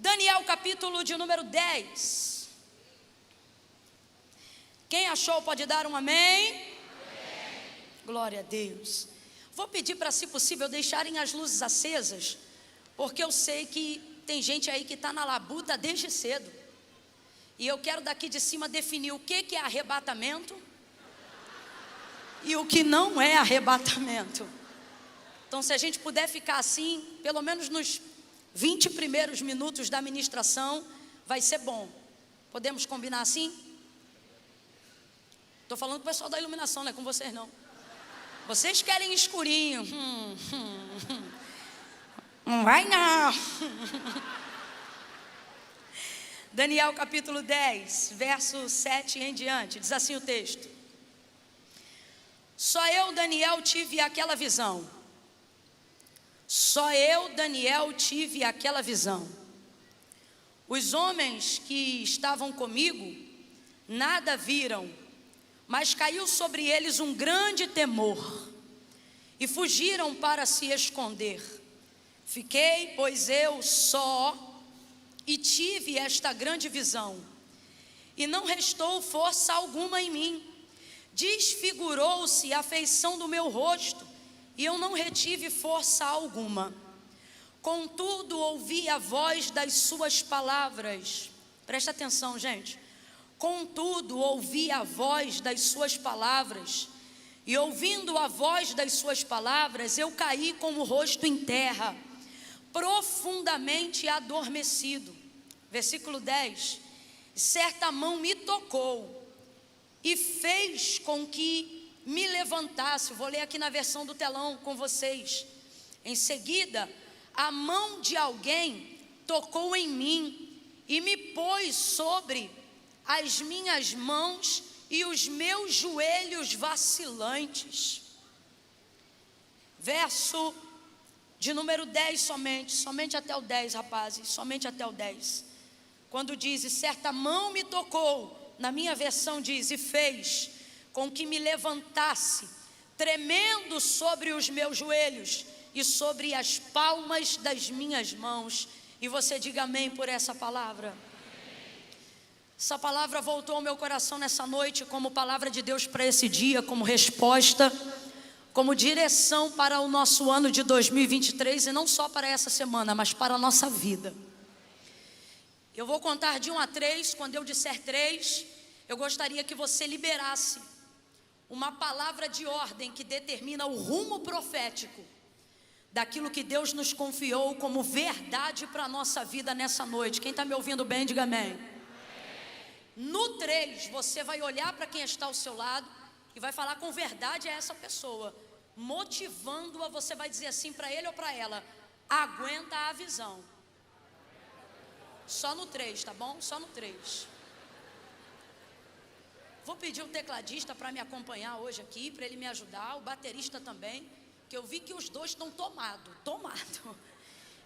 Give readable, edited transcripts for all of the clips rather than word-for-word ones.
Daniel capítulo de número 10. Quem achou pode dar um amém? Amém. Glória a Deus. Vou pedir para, se possível, deixarem as luzes acesas, porque eu sei que tem gente aí que está na labuta desde cedo. E eu quero daqui de cima definir o que é arrebatamento e o que não é arrebatamento. Então, se a gente puder ficar assim, pelo menos nos 20 primeiros minutos da ministração, vai ser bom. Podemos combinar assim? Estou falando com o pessoal da iluminação, não é com vocês não. Vocês querem escurinho. Não vai não. Daniel capítulo 10, verso 7 em diante, diz assim o texto: só eu, Daniel, tive aquela visão. Só eu, Daniel, tive aquela visão. Os homens que estavam comigo nada viram, mas caiu sobre eles um grande temor, e fugiram para se esconder. Fiquei, pois eu só, e tive esta grande visão, e não restou força alguma em mim. Desfigurou-se a feição do meu rosto, e eu não retive força alguma. Contudo, ouvi a voz das suas palavras. Presta atenção, gente. Contudo, ouvi a voz das suas palavras, e ouvindo a voz das suas palavras, eu caí com o rosto em terra, profundamente adormecido. Versículo 10: certa mão me tocou e fez com que me levantasse. Vou ler aqui na versão do telão com vocês. Em seguida, a mão de alguém tocou em mim e me pôs sobre as minhas mãos e os meus joelhos vacilantes. Verso de número 10 somente até o 10, rapazes, somente até o 10. Quando diz, certa mão me tocou, na minha versão diz, e fez com que me levantasse, tremendo sobre os meus joelhos e sobre as palmas das minhas mãos. E você diga amém por essa palavra. Essa palavra voltou ao meu coração nessa noite como palavra de Deus para esse dia, como resposta, como direção para o nosso ano de 2023, e não só para essa semana, mas para a nossa vida. Eu vou contar de 1 a 3, quando eu disser 3, eu gostaria que você liberasse uma palavra de ordem que determina o rumo profético daquilo que Deus nos confiou como verdade para a nossa vida nessa noite. Quem está me ouvindo bem, diga amém. No 3, você vai olhar para quem está ao seu lado e vai falar com verdade a essa pessoa, motivando-a. Você vai dizer assim para ele ou para ela: aguenta a visão. Só no 3, tá bom? Só no 3. Vou pedir o tecladista para me acompanhar hoje aqui, para ele me ajudar, o baterista também, que eu vi que os dois estão tomados.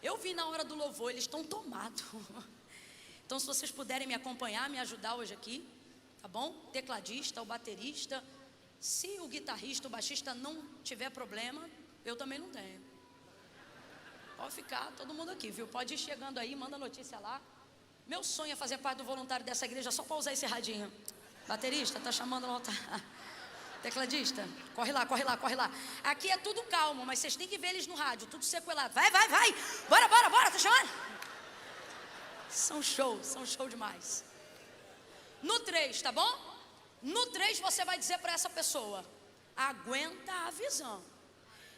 Eu vi na hora do louvor, eles estão tomados. Então, se vocês puderem me acompanhar, me ajudar hoje aqui, tá bom? Tecladista, o baterista. Se o guitarrista, o baixista não tiver problema, eu também não tenho. Pode ficar todo mundo aqui, viu? Pode ir chegando aí, manda notícia lá. Meu sonho é fazer parte do voluntário dessa igreja só para usar esse radinho. Baterista, tá chamando no altar. Tecladista, corre lá. Aqui é tudo calmo, mas vocês têm que ver eles no rádio, tudo sequelado. Vai. Bora, tá chamando? São show demais. No 3, tá bom? No 3 você vai dizer para essa pessoa: aguenta a visão.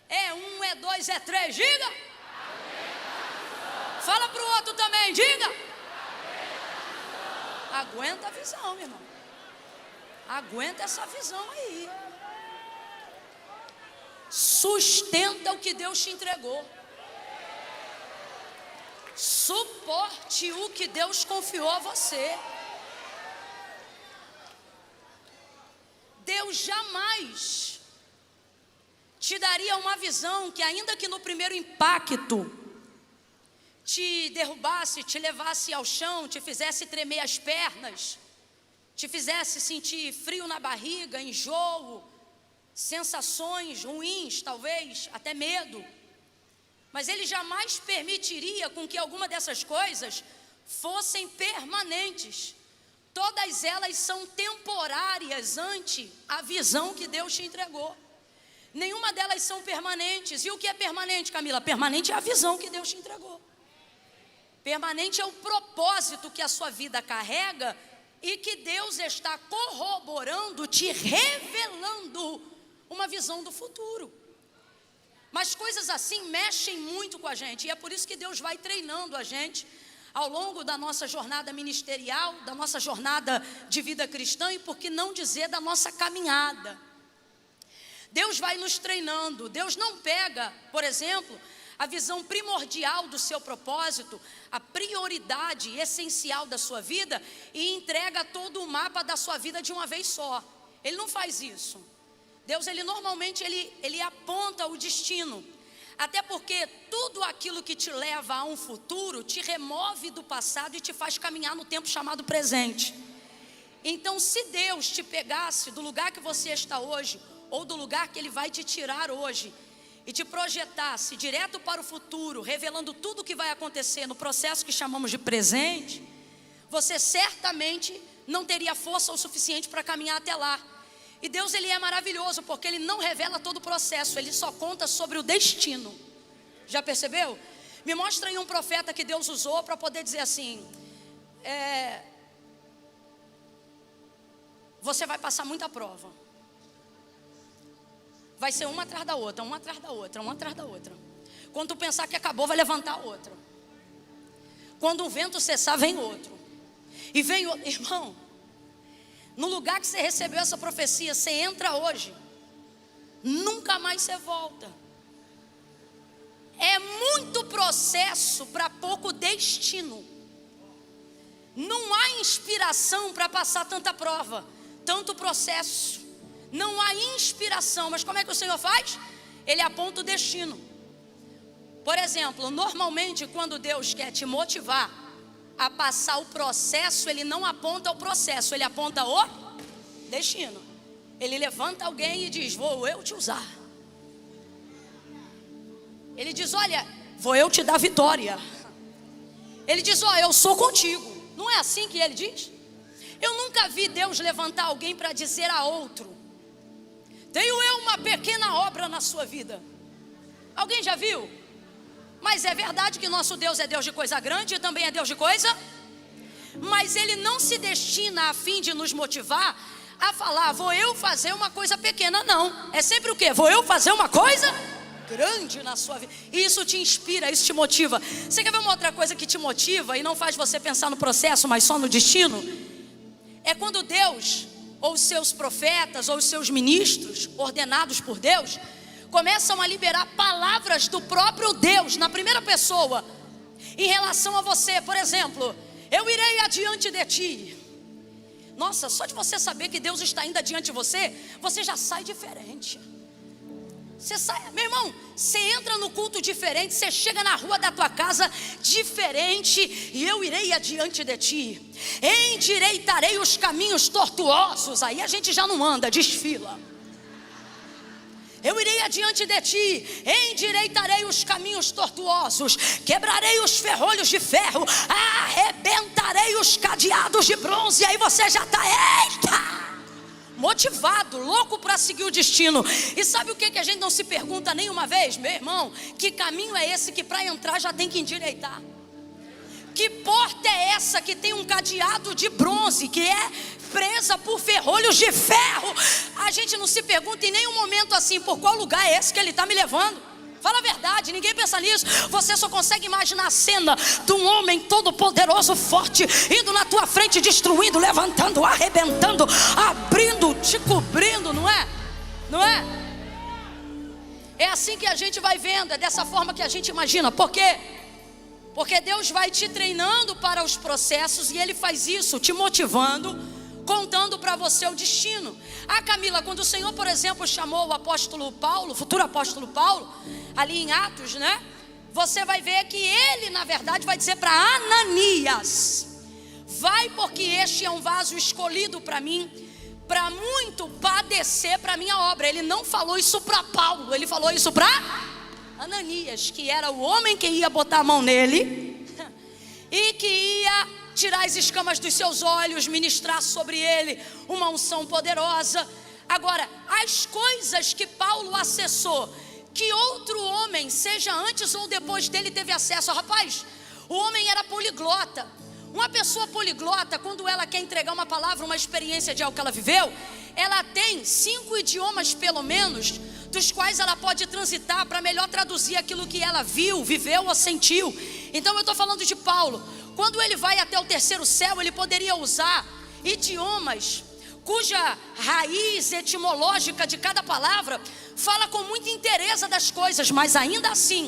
É 1, é 2, é 3, diga. Fala para o outro também, diga. Aguenta a visão, meu irmão. Aguenta essa visão aí. Sustenta o que Deus te entregou. Suporte o que Deus confiou a você. Deus jamais te daria uma visão que, ainda que no primeiro impacto te derrubasse, te levasse ao chão, te fizesse tremer as pernas, te fizesse sentir frio na barriga, enjoo, sensações ruins, talvez até medo. Mas Ele jamais permitiria com que alguma dessas coisas fossem permanentes. Todas elas são temporárias ante a visão que Deus te entregou. Nenhuma delas são permanentes. E o que é permanente, Camila? Permanente é a visão que Deus te entregou. Permanente é o propósito que a sua vida carrega e que Deus está corroborando, te revelando uma visão do futuro. Mas coisas assim mexem muito com a gente, e é por isso que Deus vai treinando a gente ao longo da nossa jornada ministerial, da nossa jornada de vida cristã, e por que não dizer da nossa caminhada. Deus vai nos treinando. Deus não pega, por exemplo, a visão primordial do seu propósito, a prioridade essencial da sua vida, e entrega todo o mapa da sua vida de uma vez só. Ele não faz isso. Deus, ele normalmente ele aponta o destino. Até porque tudo aquilo que te leva a um futuro te remove do passado e te faz caminhar no tempo chamado presente. Então, se Deus te pegasse do lugar que você está hoje, ou do lugar que Ele vai te tirar hoje, e te projetasse direto para o futuro, revelando tudo o que vai acontecer no processo que chamamos de presente, você certamente não teria força o suficiente para caminhar até lá. E Deus, ele é maravilhoso, porque Ele não revela todo o processo, Ele só conta sobre o destino. Já percebeu? Me mostra aí um profeta que Deus usou para poder dizer assim: você vai passar muita prova. Vai ser uma atrás da outra, uma atrás da outra, uma atrás da outra. Quando tu pensar que acabou, vai levantar outra. Quando o vento cessar, vem outro. E vem outro. Irmão, no lugar que você recebeu essa profecia, você entra hoje, nunca mais você volta. É muito processo para pouco destino. Não há inspiração para passar tanta prova, tanto processo. Não há inspiração, mas como é que o Senhor faz? Ele aponta o destino. Por exemplo, normalmente quando Deus quer te motivar a passar o processo, Ele não aponta o processo, Ele aponta o destino. Ele levanta alguém e diz: vou eu te usar. Ele diz: olha, vou eu te dar vitória. Ele diz: ó, eu sou contigo. Não é assim que Ele diz? Eu nunca vi Deus levantar alguém para dizer a outro: tenho eu uma pequena obra na sua vida. Alguém já viu? Mas é verdade que nosso Deus é Deus de coisa grande e também é Deus de coisa. Mas Ele não se destina a fim de nos motivar a falar: vou eu fazer uma coisa pequena. Não, é sempre o quê? Vou eu fazer uma coisa grande na sua vida. E isso te inspira, isso te motiva. Você quer ver uma outra coisa que te motiva e não faz você pensar no processo, mas só no destino? É quando Deus, ou os seus profetas, ou os seus ministros, ordenados por Deus, começam a liberar palavras do próprio Deus, na primeira pessoa, em relação a você. Por exemplo: eu irei adiante de ti. Nossa, só de você saber que Deus está indo adiante de você, você já sai diferente. Você sai, meu irmão, você entra no culto diferente, você chega na rua da tua casa diferente. E eu irei adiante de ti, endireitarei os caminhos tortuosos. Aí a gente já não anda, desfila. Eu irei adiante de ti, endireitarei os caminhos tortuosos, quebrarei os ferrolhos de ferro, arrebentarei os cadeados de bronze. E aí você já está, eita, motivado, louco para seguir o destino. E sabe o que a gente não se pergunta nenhuma vez? Meu irmão, que caminho é esse que para entrar já tem que endireitar? Que porta é essa que tem um cadeado de bronze, que é presa por ferrolhos de ferro? A gente não se pergunta em nenhum momento assim: por qual lugar é esse que Ele está me levando? Fala a verdade, ninguém pensa nisso. Você só consegue imaginar a cena de um homem todo poderoso, forte, indo na tua frente, destruindo, levantando, arrebentando, abrindo, te cobrindo, não é? Não é? É assim que a gente vai vendo, é dessa forma que a gente imagina. Por quê? Porque Deus vai te treinando para os processos, e Ele faz isso te motivando, contando para você o destino. Camila, quando o Senhor, por exemplo, chamou o apóstolo Paulo, futuro apóstolo Paulo, ali em Atos, né? Você vai ver que ele, na verdade, vai dizer para Ananias: vai, porque este é um vaso escolhido para mim, para muito padecer para a minha obra. Ele não falou isso para Paulo, ele falou isso para Ananias, que era o homem que ia botar a mão nele e que ia tirar as escamas dos seus olhos, ministrar sobre ele uma unção poderosa. Agora, as coisas que Paulo acessou, que outro homem, seja antes ou depois dele, teve acesso. Rapaz, o homem era poliglota. Uma pessoa poliglota, quando ela quer entregar uma palavra, uma experiência de algo que ela viveu, ela tem 5 idiomas pelo menos, dos quais ela pode transitar para melhor traduzir aquilo que ela viu, viveu ou sentiu. Então eu estou falando de Paulo. Quando ele vai até o terceiro céu, ele poderia usar idiomas cuja raiz etimológica de cada palavra fala com muita inteireza das coisas, mas ainda assim,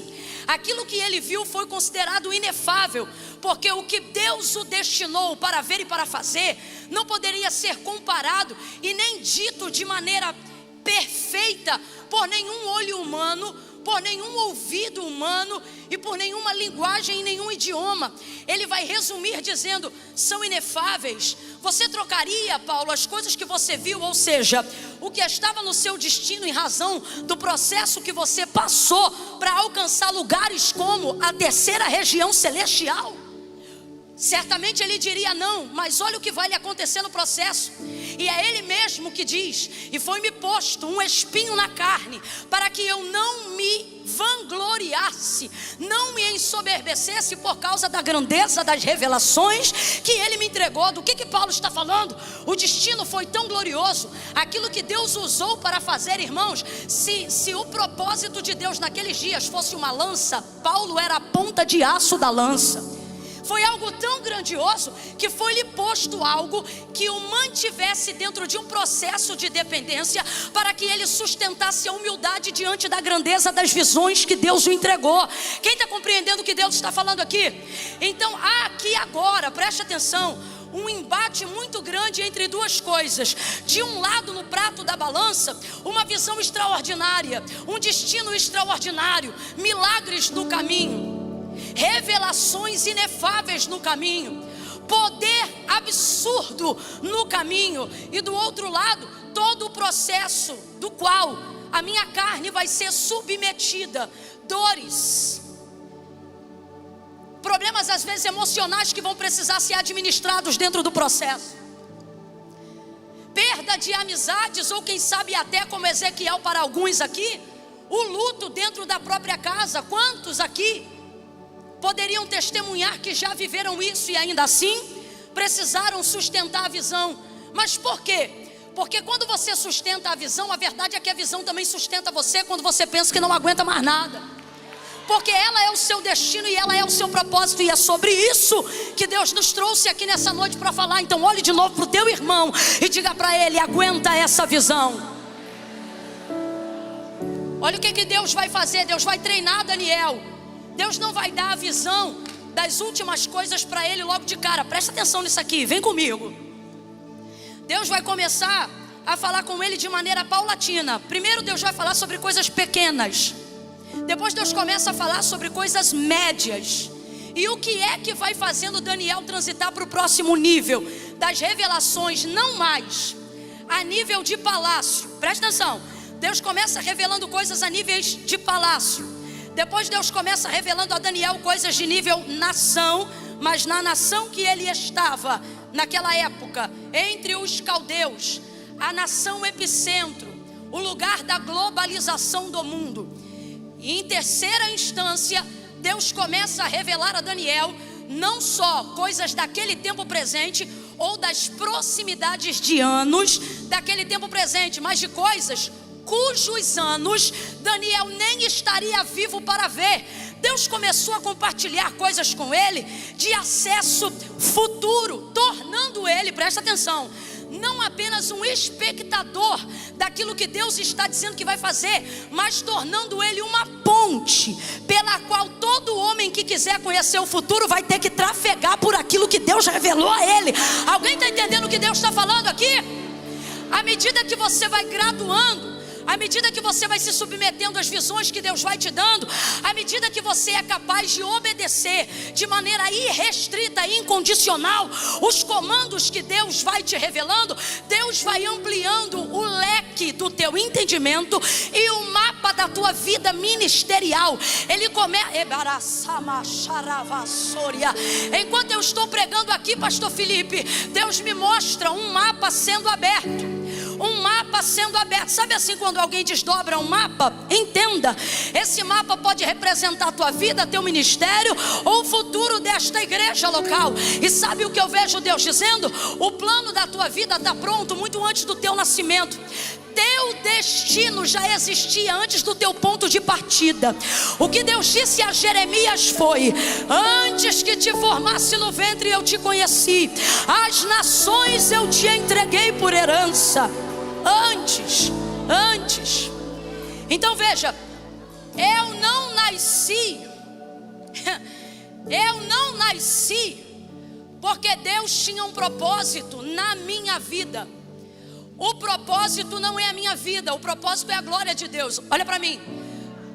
aquilo que ele viu foi considerado inefável, porque o que Deus o destinou para ver e para fazer não poderia ser comparado e nem dito de maneira perfeita por nenhum olho humano, por nenhum ouvido humano e por nenhuma linguagem e nenhum idioma. Ele vai resumir dizendo: são inefáveis. Você trocaria, Paulo, as coisas que você viu, ou seja, o que estava no seu destino em razão do processo que você passou para alcançar lugares como a terceira região celestial? Certamente ele diria não, mas olha o que vai lhe acontecer no processo. E é ele mesmo que diz: e foi-me posto um espinho na carne, para que eu não me vangloriasse, não me ensoberbecesse por causa da grandeza das revelações que ele me entregou. Do que Paulo está falando? O destino foi tão glorioso, aquilo que Deus usou para fazer, irmãos. Se o propósito de Deus naqueles dias fosse uma lança, Paulo era a ponta de aço da lança. Foi algo tão grandioso que foi-lhe posto algo que o mantivesse dentro de um processo de dependência, para que ele sustentasse a humildade diante da grandeza das visões que Deus o entregou. Quem está compreendendo o que Deus está falando aqui? Então há aqui agora, preste atenção, um embate muito grande entre duas coisas. De um lado, no prato da balança, uma visão extraordinária, um destino extraordinário, milagres no caminho, revelações inefáveis no caminho, poder absurdo no caminho. E do outro lado, todo o processo do qual a minha carne vai ser submetida, dores, problemas às vezes emocionais que vão precisar ser administrados dentro do processo, perda de amizades, ou quem sabe até como Ezequiel para alguns aqui, o luto dentro da própria casa. Quantos aqui poderiam testemunhar que já viveram isso e ainda assim precisaram sustentar a visão? Mas por quê? Porque quando você sustenta a visão, a verdade é que a visão também sustenta você quando você pensa que não aguenta mais nada, porque ela é o seu destino e ela é o seu propósito, e é sobre isso que Deus nos trouxe aqui nessa noite para falar. Então olhe de novo para o teu irmão e diga para ele: aguenta essa visão. Olha o que Deus vai fazer. Deus vai treinar Daniel. Deus não vai dar a visão das últimas coisas para ele logo de cara. Presta atenção nisso aqui, vem comigo. Deus vai começar a falar com ele de maneira paulatina. Primeiro Deus vai falar sobre coisas pequenas, depois Deus começa a falar sobre coisas médias. E o que é que vai fazendo Daniel transitar para o próximo nível das revelações? Não mais a nível de palácio. Presta atenção. Deus começa revelando coisas a níveis de palácio. Depois Deus começa revelando a Daniel coisas de nível nação, mas na nação que ele estava naquela época, entre os caldeus, a nação epicentro, o lugar da globalização do mundo. E em terceira instância, Deus começa a revelar a Daniel não só coisas daquele tempo presente, ou das proximidades de anos daquele tempo presente, mas de coisas cujos anos Daniel nem estaria vivo para ver. Deus começou a compartilhar coisas com ele de acesso futuro, tornando ele, presta atenção, não apenas um espectador daquilo que Deus está dizendo que vai fazer, mas tornando ele uma ponte pela qual todo homem que quiser conhecer o futuro vai ter que trafegar por aquilo que Deus revelou a ele. Alguém está entendendo o que Deus está falando aqui? À medida que você vai graduando, À medida que você vai se submetendo às visões que Deus vai te dando, à medida que você é capaz de obedecer de maneira irrestrita e incondicional os comandos que Deus vai te revelando, Deus vai ampliando o leque do teu entendimento e o mapa da tua vida ministerial. Ele começa. Enquanto eu estou pregando aqui, pastor Felipe, Deus me mostra um mapa sendo aberto. Um mapa sendo aberto. Sabe assim, quando alguém desdobra um mapa? Entenda, esse mapa pode representar a tua vida, teu ministério ou o futuro desta igreja local. E sabe o que eu vejo Deus dizendo? O plano da tua vida está pronto muito antes do teu nascimento. Teu destino já existia antes do teu ponto de partida. O que Deus disse a Jeremias foi: antes que te formasse no ventre eu te conheci, as nações eu te entreguei por herança. Antes. Então veja, eu não nasci porque Deus tinha um propósito na minha vida. O propósito não é a minha vida, o propósito é a glória de Deus. Olha para mim,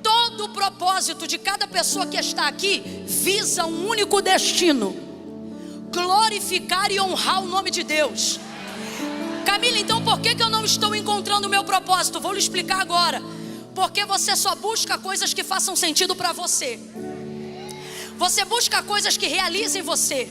todo o propósito de cada pessoa que está aqui visa um único destino: glorificar e honrar o nome de Deus. Camila, então por que eu não estou encontrando o meu propósito? Vou lhe explicar agora. Porque você só busca coisas que façam sentido para você. Você busca coisas que realizem você.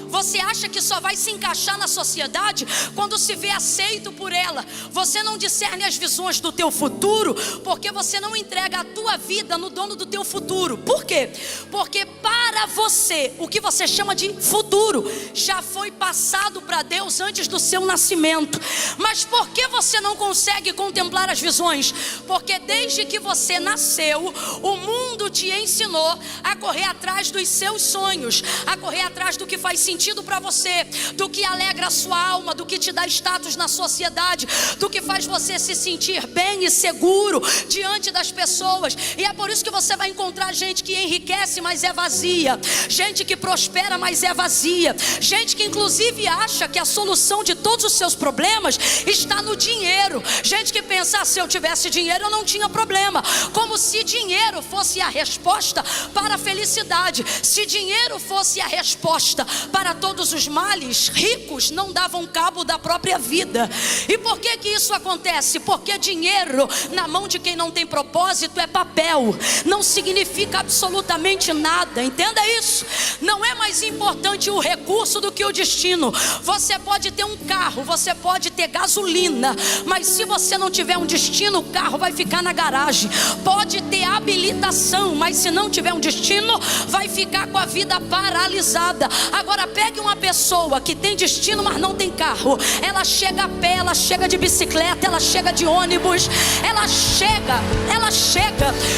Você acha que só vai se encaixar na sociedade quando se vê aceito por ela. Você não discerne as visões do teu futuro porque você não entrega a tua vida no dono do teu futuro. Por quê? Porque para você, o que você chama de futuro já foi passado para Deus antes do seu nascimento. Mas por que você não consegue contemplar as visões? Porque desde que você nasceu, o mundo te ensinou a correr atrás dos seus sonhos, a correr atrás do que faz sentido para você, do que alegra a sua alma, do que te dá status na sociedade, do que faz você se sentir bem e seguro diante das pessoas. E é por isso que você vai encontrar gente que enriquece, mas é vazia, gente que prospera, mas é vazia, gente que inclusive acha que a solução de todos os seus problemas está no dinheiro, gente que pensa: se eu tivesse dinheiro eu não tinha problema, como se dinheiro fosse a resposta para a felicidade. Se dinheiro fosse a resposta para todos os males, ricos não davam cabo da própria vida. E por que isso acontece? Porque dinheiro na mão de quem não tem propósito é papel, não significa absolutamente nada. Entenda isso. Não é mais importante o recurso do que o destino. Você pode ter um carro, você pode ter gasolina, mas se você não tiver um destino, o carro vai ficar na garagem. Pode ter habilitação, mas se não tiver um destino, vai ficar com a vida paralisada. Agora pegue uma pessoa que tem destino, mas não tem carro. Ela chega a pé, ela chega de bicicleta, ela chega de ônibus, ela chega.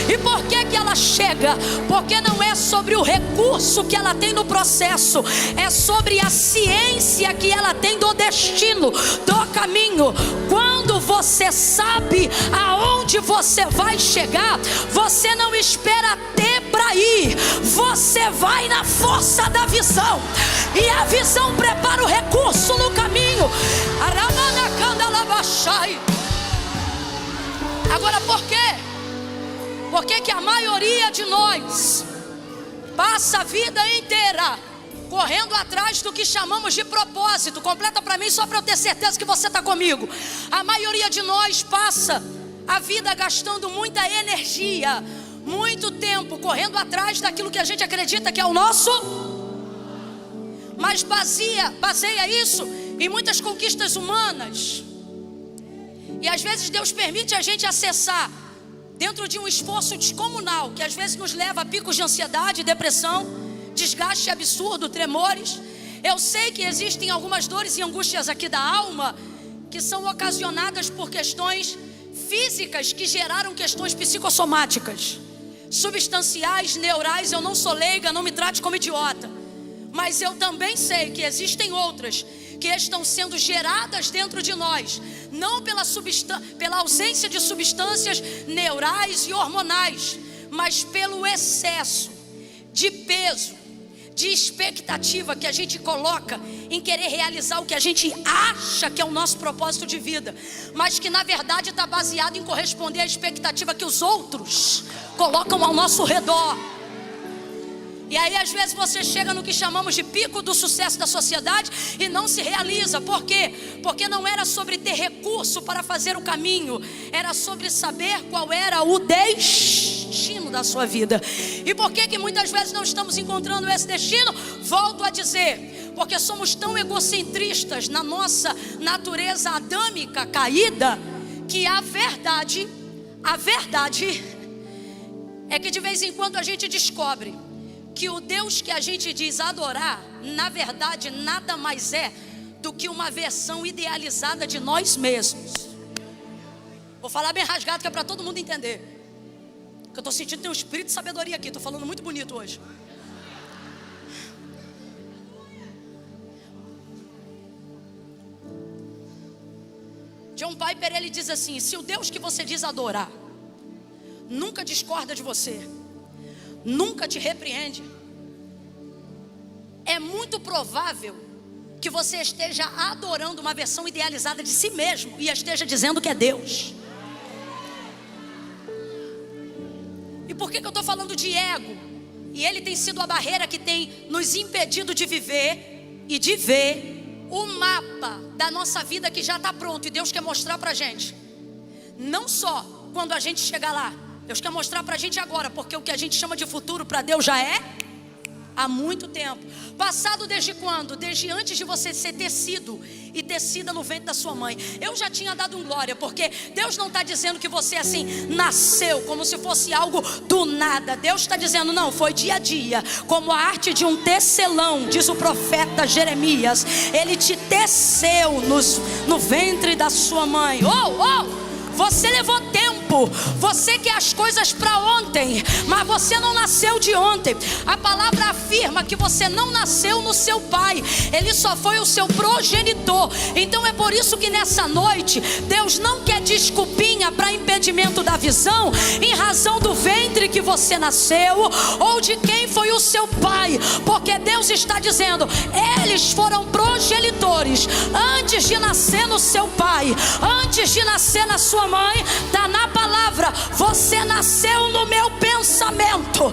E por que ela chega? Porque não é sobre o recurso que ela tem no processo, é sobre a ciência que ela tem do destino, do caminho. Quando você sabe aonde você vai chegar, você não espera ter para ir, você vai na força da visão. E a visão prepara o recurso no caminho. Agora por quê? Por que a maioria de nós passa a vida inteira correndo atrás do que chamamos de propósito? Completa para mim só para eu ter certeza que você está comigo. A maioria de nós passa a vida gastando muita energia, muito tempo correndo atrás daquilo que a gente acredita que é o nosso, mas baseia isso em muitas conquistas humanas. E às vezes Deus permite a gente acessar dentro de um esforço descomunal, que às vezes nos leva a picos de ansiedade, depressão, desgaste absurdo, tremores. Eu sei que existem algumas dores e angústias aqui da alma que são ocasionadas por questões físicas que geraram questões psicossomáticas, substanciais, neurais. Eu não sou leiga, não me trate como idiota, mas eu também sei que existem outras que estão sendo geradas dentro de nós, não pela ausência de substâncias neurais e hormonais, mas pelo excesso de peso, de expectativa que a gente coloca em querer realizar o que a gente acha que é o nosso propósito de vida, mas que na verdade está baseado em corresponder à expectativa que os outros colocam ao nosso redor. E aí às vezes você chega no que chamamos de pico do sucesso da sociedade e não se realiza. Por quê? Porque não era sobre ter recurso para fazer o caminho, era sobre saber qual era o destino da sua vida. E por que muitas vezes não estamos encontrando esse destino? Volto a dizer, porque somos tão egocentristas na nossa natureza adâmica caída, que a verdade é que de vez em quando a gente descobre que o Deus que a gente diz adorar, na verdade nada mais é do que uma versão idealizada de nós mesmos. Vou falar bem rasgado que é para todo mundo entender, que eu estou sentindo que tem um espírito de sabedoria aqui. Estou falando muito bonito hoje. John Piper, ele diz assim: se o Deus que você diz adorar nunca discorda de você, nunca te repreende, é muito provável que você esteja adorando uma versão idealizada de si mesmo e esteja dizendo que é Deus. E por que eu estou falando de ego? E ele tem sido a barreira que tem nos impedido de viver e de ver o mapa da nossa vida que já está pronto. E Deus quer mostrar para a gente, não só quando a gente chegar lá, Deus quer mostrar para a gente agora, porque o que a gente chama de futuro para Deus já é há muito tempo. Passado desde quando? Desde antes de você ser tecido e tecida no ventre da sua mãe. Eu já tinha dado um glória, porque Deus não está dizendo que você assim nasceu como se fosse algo do nada. Deus está dizendo, não, foi dia a dia, como a arte de um tecelão, diz o profeta Jeremias. Ele te teceu no ventre da sua mãe. Você levou tempo, você quer as coisas para ontem, mas você não nasceu de ontem. A palavra afirma que você não nasceu no seu pai, ele só foi o seu progenitor. Então é por isso que nessa noite Deus não quer desculpinha para impedimento da visão, em razão do ventre que você nasceu ou de quem foi o seu pai, porque Deus está dizendo, eles foram progenitores antes de nascer no seu pai, antes de nascer na sua mãe. Está na palavra, você nasceu no meu pensamento,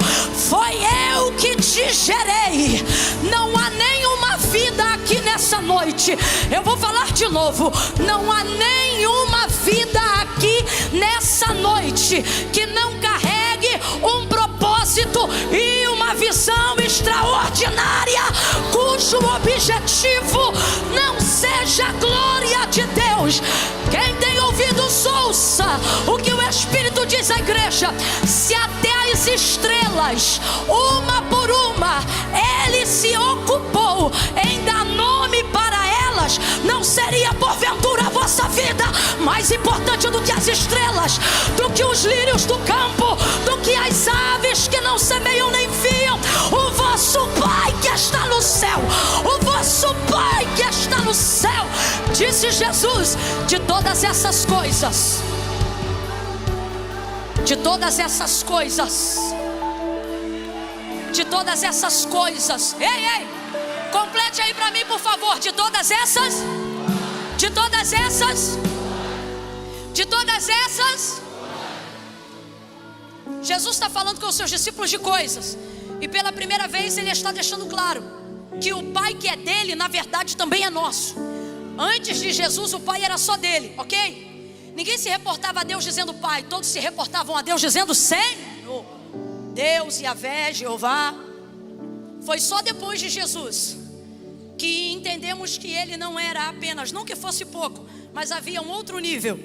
foi eu que te gerei. Não há nenhuma vida aqui nessa noite, eu vou falar de novo, não há nenhuma vida aqui nessa noite que não carregue um propósito e uma visão extraordinária, cujo objetivo não seja a glória de Deus. Quem tem ouvidos, ouça o que o Espírito diz à igreja. Se até as estrelas, uma por uma, Ele se ocupou em dar nome para elas, não seria porventura a vossa vida mais importante do que as estrelas, do que os lírios do campo, do que as aves que não semeiam nem fiam? O vosso Pai que está no céu, o vosso Pai que está no céu, disse Jesus, de todas essas coisas, de todas essas coisas, de todas essas coisas, ei, complete aí para mim por favor, de todas essas, de todas essas, de todas essas. Jesus está falando com os seus discípulos de coisas, e pela primeira vez Ele está deixando claro que o Pai que é dele, na verdade também é nosso. Antes de Jesus o Pai era só dele, ok? Ninguém se reportava a Deus dizendo Pai, todos se reportavam a Deus dizendo Senhor, Deus, Yahvé, Jeová. Foi só depois de Jesus que entendemos que Ele não era apenas, não que fosse pouco, mas havia um outro nível,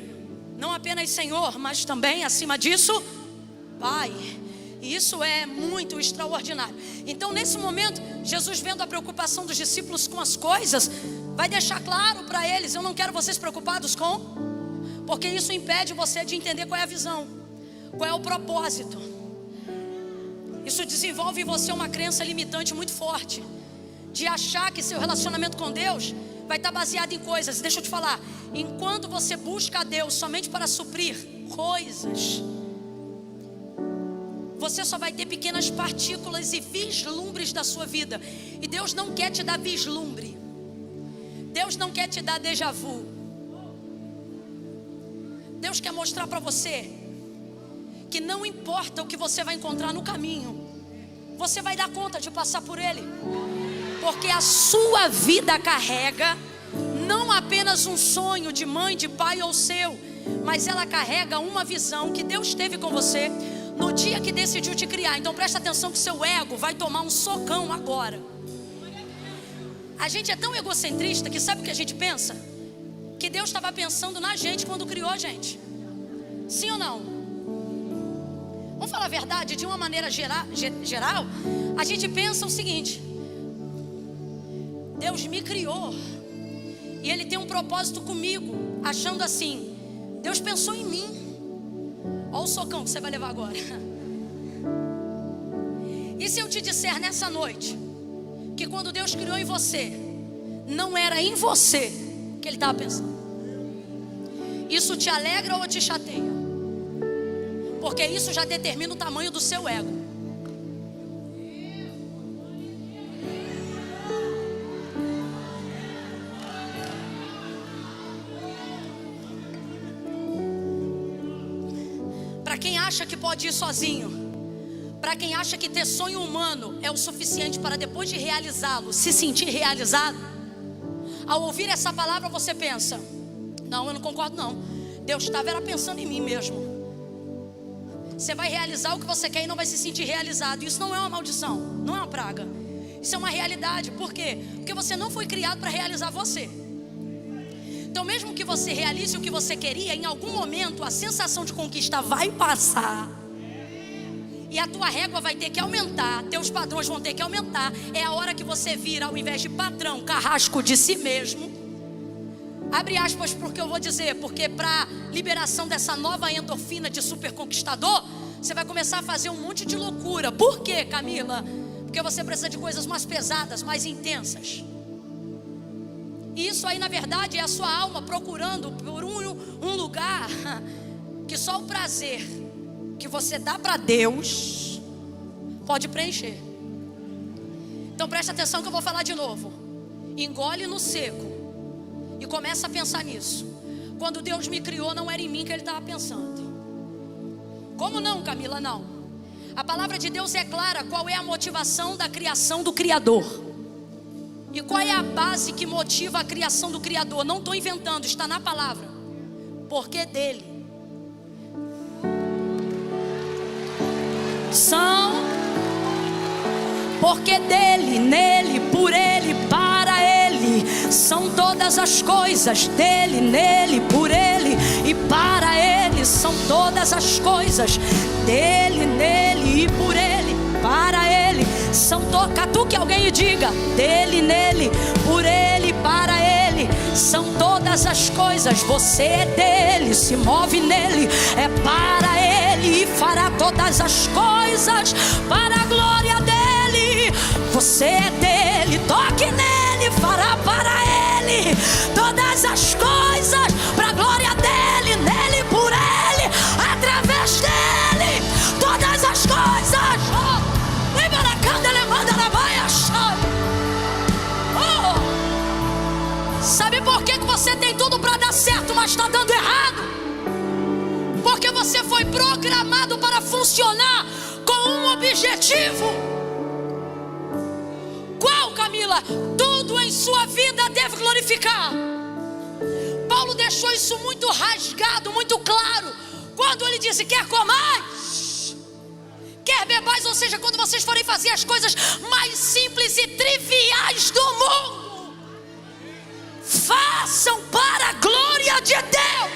não apenas Senhor, mas também acima disso Pai. E isso é muito extraordinário. Então nesse momento, Jesus, vendo a preocupação dos discípulos com as coisas, vai deixar claro para eles, eu não quero vocês preocupados com, porque isso impede você de entender qual é a visão, qual é o propósito. Isso desenvolve em você uma crença limitante muito forte, de achar que seu relacionamento com Deus vai estar baseado em coisas. Deixa eu te falar, enquanto você busca a Deus somente para suprir coisas, você só vai ter pequenas partículas e vislumbres da sua vida. E Deus não quer te dar vislumbre. Deus não quer te dar déjà vu. Deus quer mostrar para você que não importa o que você vai encontrar no caminho, você vai dar conta de passar por ele. Porque a sua vida carrega não apenas um sonho de mãe, de pai ou seu, mas ela carrega uma visão que Deus teve com você no dia que decidiu te criar. Então presta atenção que seu ego vai tomar um socão agora. A gente é tão egocentrista que sabe o que a gente pensa? Que Deus estava pensando na gente quando criou a gente. Sim ou não? Vamos falar a verdade, de uma maneira geral, a gente pensa o seguinte: Deus me criou e Ele tem um propósito comigo, achando assim, Deus pensou em mim. Olha o socão que você vai levar agora. E se eu te disser nessa noite que quando Deus criou em você, não era em você que Ele estava pensando? Isso te alegra ou te chateia? Porque isso já determina o tamanho do seu ego. Para quem acha que pode ir sozinho, para quem acha que ter sonho humano é o suficiente para depois de realizá-lo, se sentir realizado, ao ouvir essa palavra você pensa: não, eu não concordo não. Deus estava pensando em mim mesmo. Você vai realizar o que você quer e não vai se sentir realizado. Isso não é uma maldição, não é uma praga. Isso é uma realidade. Por quê? Porque você não foi criado para realizar você. Então mesmo que você realize o que você queria, em algum momento a sensação de conquista vai passar. E a tua régua vai ter que aumentar, teus padrões vão ter que aumentar. É a hora que você vira, ao invés de patrão, carrasco de si mesmo. Abre aspas porque eu vou dizer, porque para liberação dessa nova endorfina de super conquistador, você vai começar a fazer um monte de loucura. Por quê, Camila? Porque você precisa de coisas mais pesadas, mais intensas. E isso aí na verdade é a sua alma procurando por um lugar que só o prazer que você dá para Deus pode preencher. Então presta atenção que eu vou falar de novo. Engole no seco e começa a pensar nisso. Quando Deus me criou, não era em mim que Ele estava pensando. Como não, Camila? Não. A palavra de Deus é clara. Qual é a motivação da criação do Criador? E qual é a base que motiva a criação do Criador? Não estou inventando, está na palavra. Porque dele são, porque dele, nele, por ele, para ele são todas as coisas. Dele, nele, por ele e para ele são todas as coisas. Dele, nele e por ele, para ele são todas. Catuque alguém e diga: dele, nele, por ele, para ele são todas as coisas. Você é dele, se move nele, é para ele e fará todas as coisas para a glória dele. Você é dele, toque nele, fará para ele todas as coisas para a glória dele, nele, por ele, através dele, todas as coisas. Sabe por que você tem tudo para dar certo, mas está dando errado? Porque você foi programado para funcionar com um objetivo. Qual, Camila? Tudo em sua vida deve glorificar. Paulo deixou isso muito rasgado, muito claro, quando ele disse: quer comais, quer bebais, ou seja, quando vocês forem fazer as coisas mais simples e triviais do mundo, façam para a glória de Deus.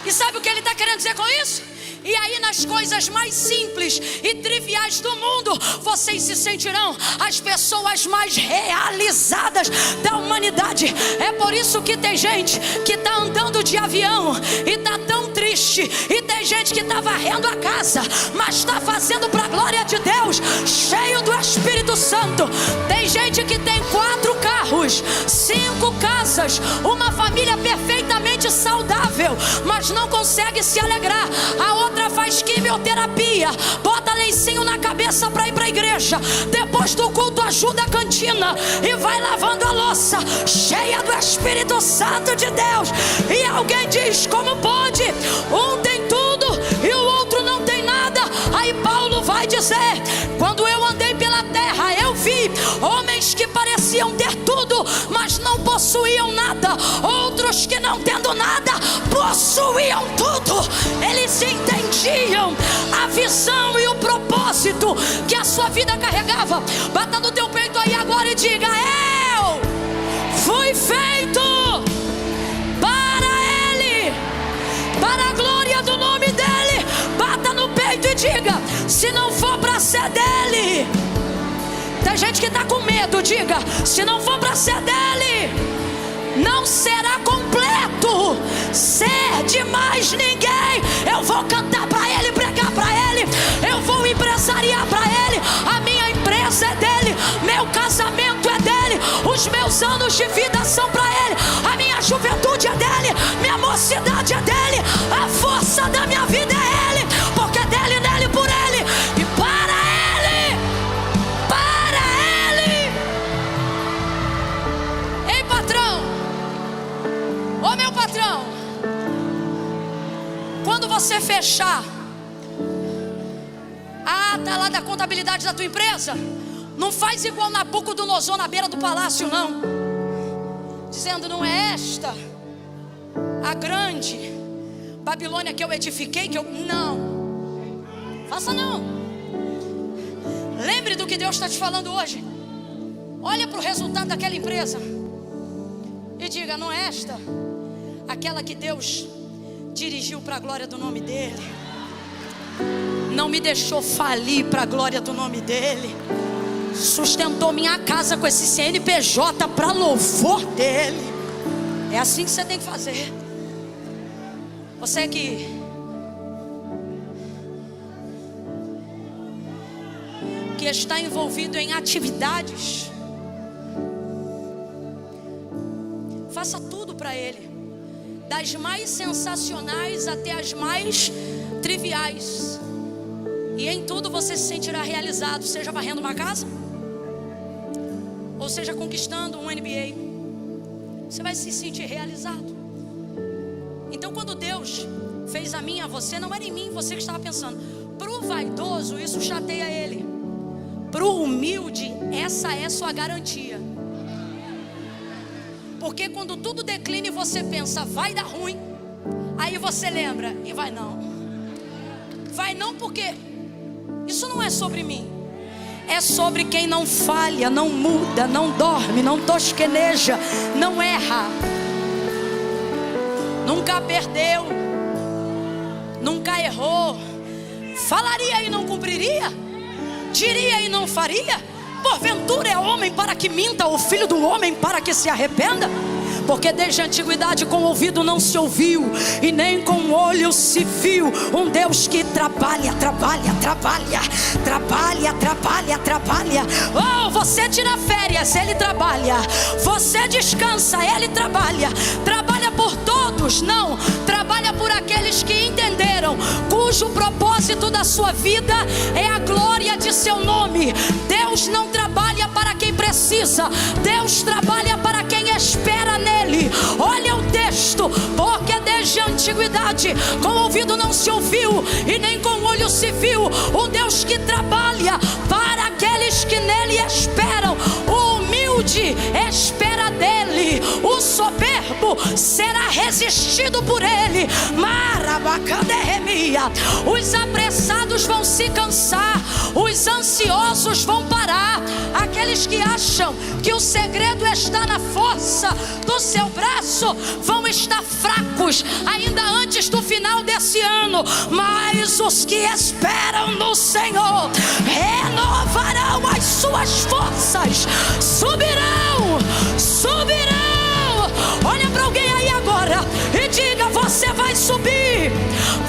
E sabe o que ele está querendo dizer com isso? E aí nas coisas mais simples e triviais do mundo, vocês se sentirão as pessoas mais realizadas da humanidade. É por isso que tem gente que está andando de avião e está tão triste. E tem gente que está varrendo a casa, mas está fazendo para a glória de Deus, cheio do Espírito Santo. Tem gente que tem 4 carros, 5 4 casas, uma família perfeitamente saudável, mas não consegue se alegrar. A outra faz quimioterapia, bota lencinho na cabeça para ir para a igreja, depois do culto ajuda a cantina e vai lavando a louça, cheia do Espírito Santo de Deus. E alguém diz: como pode? Um tem tudo e o outro não tem nada. Aí Paulo vai dizer: quando eu andei pela terra, eu vi homens que pareciam ter tudo, mas não possuíam nada. Outros que não tendo nada, possuíam tudo. Eles entendiam a visão e o propósito que a sua vida carregava. Bata no teu peito aí agora e diga: eu fui feito para Ele, para a glória do nome dEle. Bata no peito e diga: se não for para ser dEle. Tem gente que está com medo, diga: se não for para ser dEle, não será completo. Ser de mais ninguém. Eu vou cantar para Ele, pregar para Ele, eu vou empresariar para Ele. A minha empresa é dEle, meu casamento é dEle, os meus anos de vida são para Ele, a minha juventude é dEle, minha mocidade é dEle, a força da minha vida é Ele, porque é dEle, nele, por Ele e para Ele. Para Ele. Ei, patrão, ô meu patrão, quando você fechar a ata lá da contabilidade da tua empresa, não faz igual Nabucodonosor na beira do palácio, não, dizendo: não é esta a grande Babilônia que eu edifiquei, que eu... Não, faça não. Lembre do que Deus está te falando hoje. Olha para o resultado daquela empresa e diga: não é esta aquela que Deus dirigiu para a glória do nome dEle, não me deixou falir para a glória do nome dEle, sustentou minha casa com esse CNPJ para louvor dEle. É assim que você tem que fazer. Você que está envolvido em atividades, faça tudo para Ele, das mais sensacionais até as mais triviais, e em tudo você se sentirá realizado, seja varrendo uma casa, ou seja conquistando um MBA, você vai se sentir realizado. Então, quando Deus fez a mim e a você, não era em mim você que estava pensando. Para o vaidoso, isso chateia ele. Para o humilde, essa é sua garantia. Porque quando tudo declina e você pensa: vai dar ruim, aí você lembra: e vai não. Vai não, porque isso não é sobre mim, é sobre quem não falha, não muda, não dorme, não tosqueneja, não erra, nunca perdeu, nunca errou. Falaria e não cumpriria, diria e não faria. Porventura é homem para que minta, ou filho do homem para que se arrependa? Porque desde a antiguidade com o ouvido não se ouviu, e nem com o olho se viu um Deus que trabalha. Oh, você tira férias, Ele trabalha. Você descansa, Ele trabalha. Trabalha por todos? Não, trabalha por aqueles que entenderam, cujo propósito da sua vida é a glória de seu nome. Deus não trabalha para quem precisa, Deus trabalha para quem espera nele. Olha o texto: porque desde a antiguidade com o ouvido não se ouviu, e nem com o olho se viu um Deus que trabalha para aqueles que nele esperam. O humilde espera dele, o soberbo será resistido por ele. Os apressados vão se cansar, os ansiosos vão parar. Aqueles que acham que o segredo está na força do seu braço vão estar fracos ainda antes do final desse ano. Mas os que esperam no Senhor renovarão as suas forças, subirão. Olha para alguém aí agora e diga: você vai subir,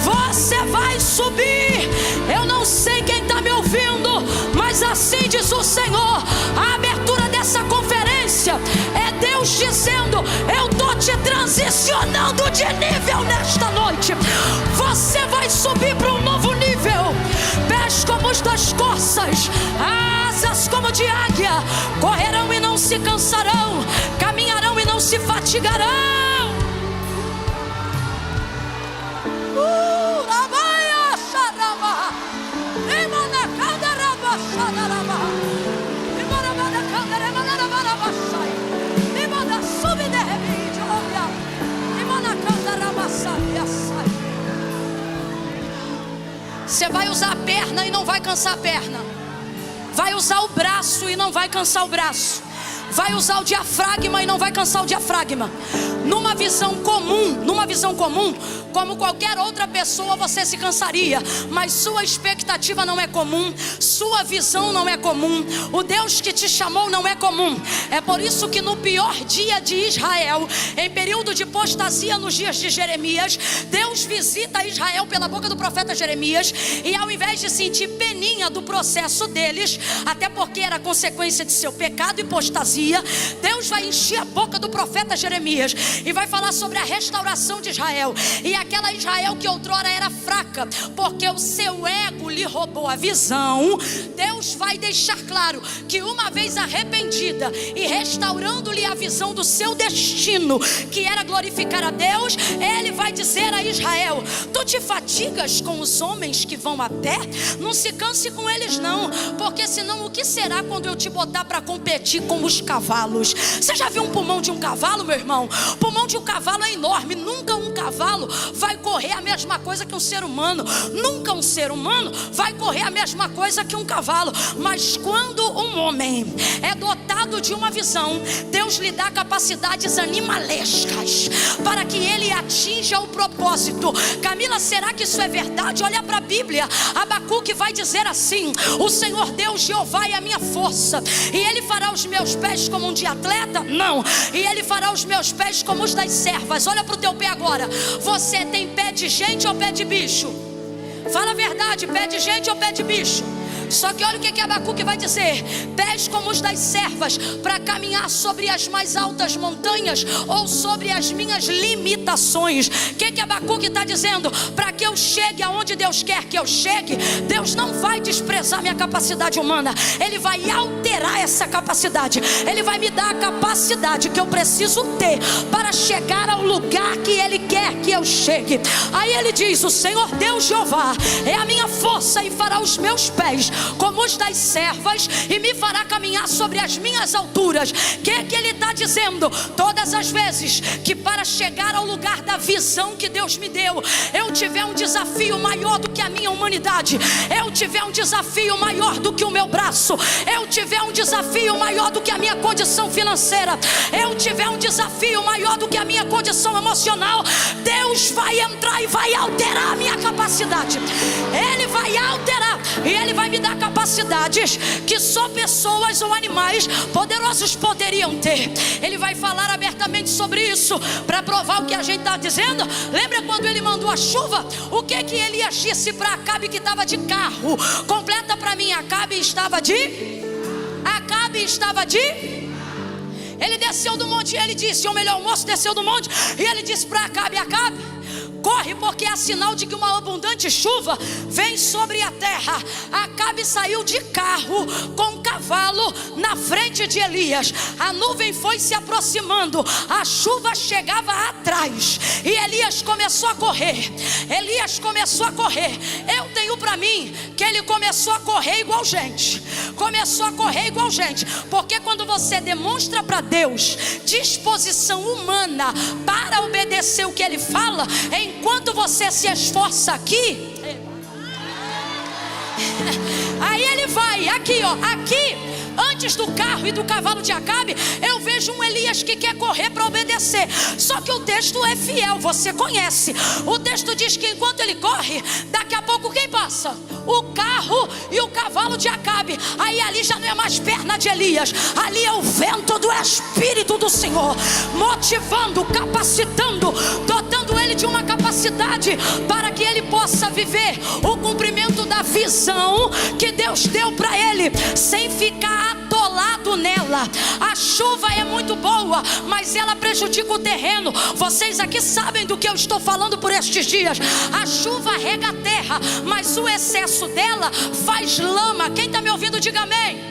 você vai subir. Eu não sei quem está me ouvindo, mas assim diz o Senhor: a abertura dessa conferência é Deus dizendo: subir para um novo nível. Pés como os das corças, asas como de águia. Correrão e não se cansarão, caminharão e não se fatigarão. Você vai usar a perna e não vai cansar a perna. Vai usar o braço e não vai cansar o braço. Vai usar o diafragma e não vai cansar o diafragma. Numa visão comum, como qualquer outra pessoa, você se cansaria. Mas sua expectativa não é comum, sua visão não é comum. O Deus que te chamou não é comum. É por isso que no pior dia de Israel, em período de apostasia nos dias de Jeremias, Deus visita Israel pela boca do profeta Jeremias. E ao invés de sentir peninha do processo deles, até porque era consequência de seu pecado e apostasia, Deus vai encher a boca do profeta Jeremias e vai falar sobre a restauração de Israel. E aquela Israel que outrora era fraca, porque o seu ego lhe roubou a visão, Deus vai deixar claro que uma vez arrependida e restaurando-lhe a visão do seu destino, que era glorificar a Deus, Ele vai dizer a Israel: tu te fatigas com os homens que vão a pé? Não se canse com eles não, porque senão o que será quando eu te botar para competir com os cavalos? Você já viu um pulmão de um cavalo, meu irmão? O pulmão de um cavalo é enorme. Nunca um cavalo vai correr a mesma coisa que um ser humano. Nunca um ser humano vai correr a mesma coisa que um cavalo. Mas quando um homem é dotado de uma visão, Deus lhe dá capacidades animalescas para que ele atinja o propósito. Camila, será que isso é verdade? Olha para a Bíblia. Abacuque vai dizer assim: o Senhor Deus Jeová é a minha força, e Ele fará os meus pés como um de atleta? Não. E Ele fará os meus pés como os das servas. Olha para o teu pé agora. Você tem pé de gente ou pé de bicho? Fala a verdade, pé de gente ou pé de bicho? Só que olha o que Abacuque vai dizer: pés como os das servas, para caminhar sobre as mais altas montanhas ou sobre as minhas limitações. O que Abacuque está dizendo? Para que eu chegue aonde Deus quer que eu chegue, Deus não vai desprezar minha capacidade humana. Ele vai alterar essa capacidade. Ele vai me dar a capacidade que eu preciso ter para chegar ao lugar que Ele quer que eu chegue. Aí ele diz: o Senhor Deus Jeová é a minha força e fará os meus pés como os das servas e me fará caminhar sobre as minhas alturas. O que ele está dizendo? Todas as vezes que para chegar ao lugar da visão que Deus me deu, eu tiver um desafio maior do que a minha humanidade, eu tiver um desafio maior do que o meu braço, eu tiver um desafio maior do que a minha condição financeira, eu tiver um desafio maior do que a minha condição emocional, Deus vai entrar e vai alterar a minha capacidade. Ele vai alterar e Ele vai me dar capacidades que só pessoas ou animais poderosos poderiam ter. Ele vai falar abertamente sobre isso para provar o que a gente está dizendo. Lembra quando ele mandou a chuva? O que Elias disse para Acabe que estava de carro? Completa para mim. Acabe estava de... Ele desceu do monte e ele disse, ou melhor, o moço desceu do monte e ele disse para Acabe: Acabe, corre, porque é sinal de que uma abundante chuva vem sobre a terra. Acabe saiu de carro com um cavalo na frente de Elias. A nuvem foi se aproximando, a chuva chegava atrás e Elias começou a correr. Eu tenho para mim que ele começou a correr igual gente. Porque quando você demonstra para Deus disposição humana para obedecer o que Ele fala, enquanto você se esforça aqui, aí ele vai aqui, antes do carro e do cavalo de Acabe, eu vejo um Elias que quer correr para obedecer. Só que o texto é fiel, você conhece. O texto diz que enquanto ele corre, daqui a pouco quem passa? O carro e o cavalo de Acabe. Aí ali já não é mais perna de Elias, ali é o vento do Espírito do Senhor, motivando, capacitando, dotando ele de uma capacidade para que ele possa viver o cumprimento da visão que Deus deu para ele, sem ficar atolado atolado nela. A chuva é muito boa, mas ela prejudica o terreno. Vocês aqui sabem do que eu estou falando por estes dias. A chuva rega a terra, mas o excesso dela faz lama. Quem está me ouvindo, diga amém.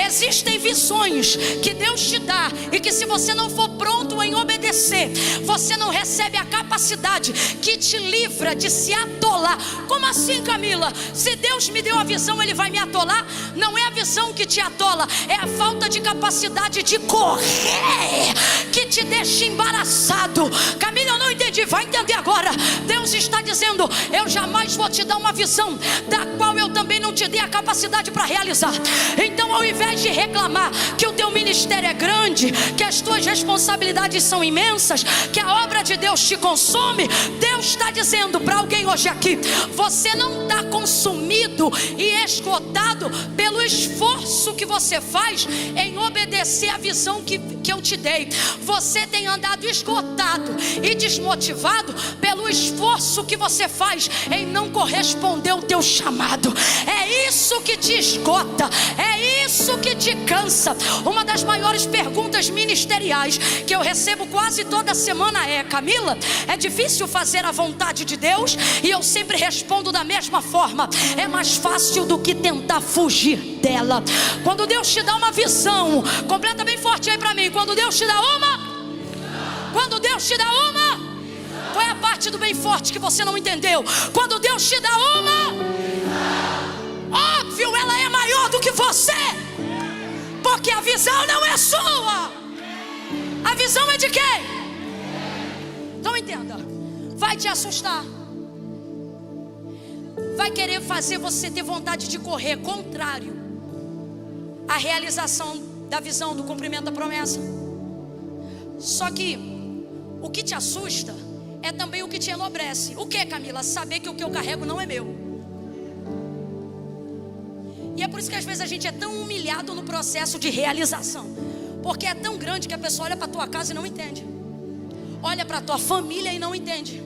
Existem visões que Deus te dá e que, se você não for pronto em obedecer, você não recebe a capacidade que te livra de se atolar. Como assim, Camila? Se Deus me deu a visão, Ele vai me atolar? Não é a visão que te atola, é a falta de capacidade de correr que te deixa embaraçado. Camila, eu não entendi. Vai entender agora. Deus está dizendo: eu jamais vou te dar uma visão da qual eu também não te dei a capacidade para realizar. Então, ao invés de reclamar que o teu ministério é grande, que as tuas responsabilidades são imensas, que a obra de Deus te consome, Deus está dizendo para alguém hoje aqui: você não está consumido e esgotado pelo esforço que você faz em obedecer a visão que eu te dei. Você tem andado esgotado e desmotivado pelo esforço que você faz em não corresponder ao teu chamado. É isso que te esgota, é isso que te cansa. Uma das maiores perguntas ministeriais que eu recebo quase toda semana é: Camila, é difícil fazer a vontade de Deus? E eu sempre respondo da mesma forma: é mais fácil do que tentar fugir dela. Quando Deus te dá uma visão, completa bem forte aí pra mim. Quando Deus te dá quando Deus te dá qual é a parte do bem forte que você não entendeu? Quando Deus te dá óbvio, ela é maior do que você, porque a visão não é sua, a visão é de quem? Então entenda, vai te assustar, vai querer fazer você ter vontade de correr contrário à realização da visão, do cumprimento da promessa. Só que o que te assusta é também o que te enobrece. O que, Camila? Saber que o que eu carrego não é meu. E é por isso que às vezes a gente é tão humilhado no processo de realização, porque é tão grande que a pessoa olha para a tua casa e não entende, olha para a tua família e não entende,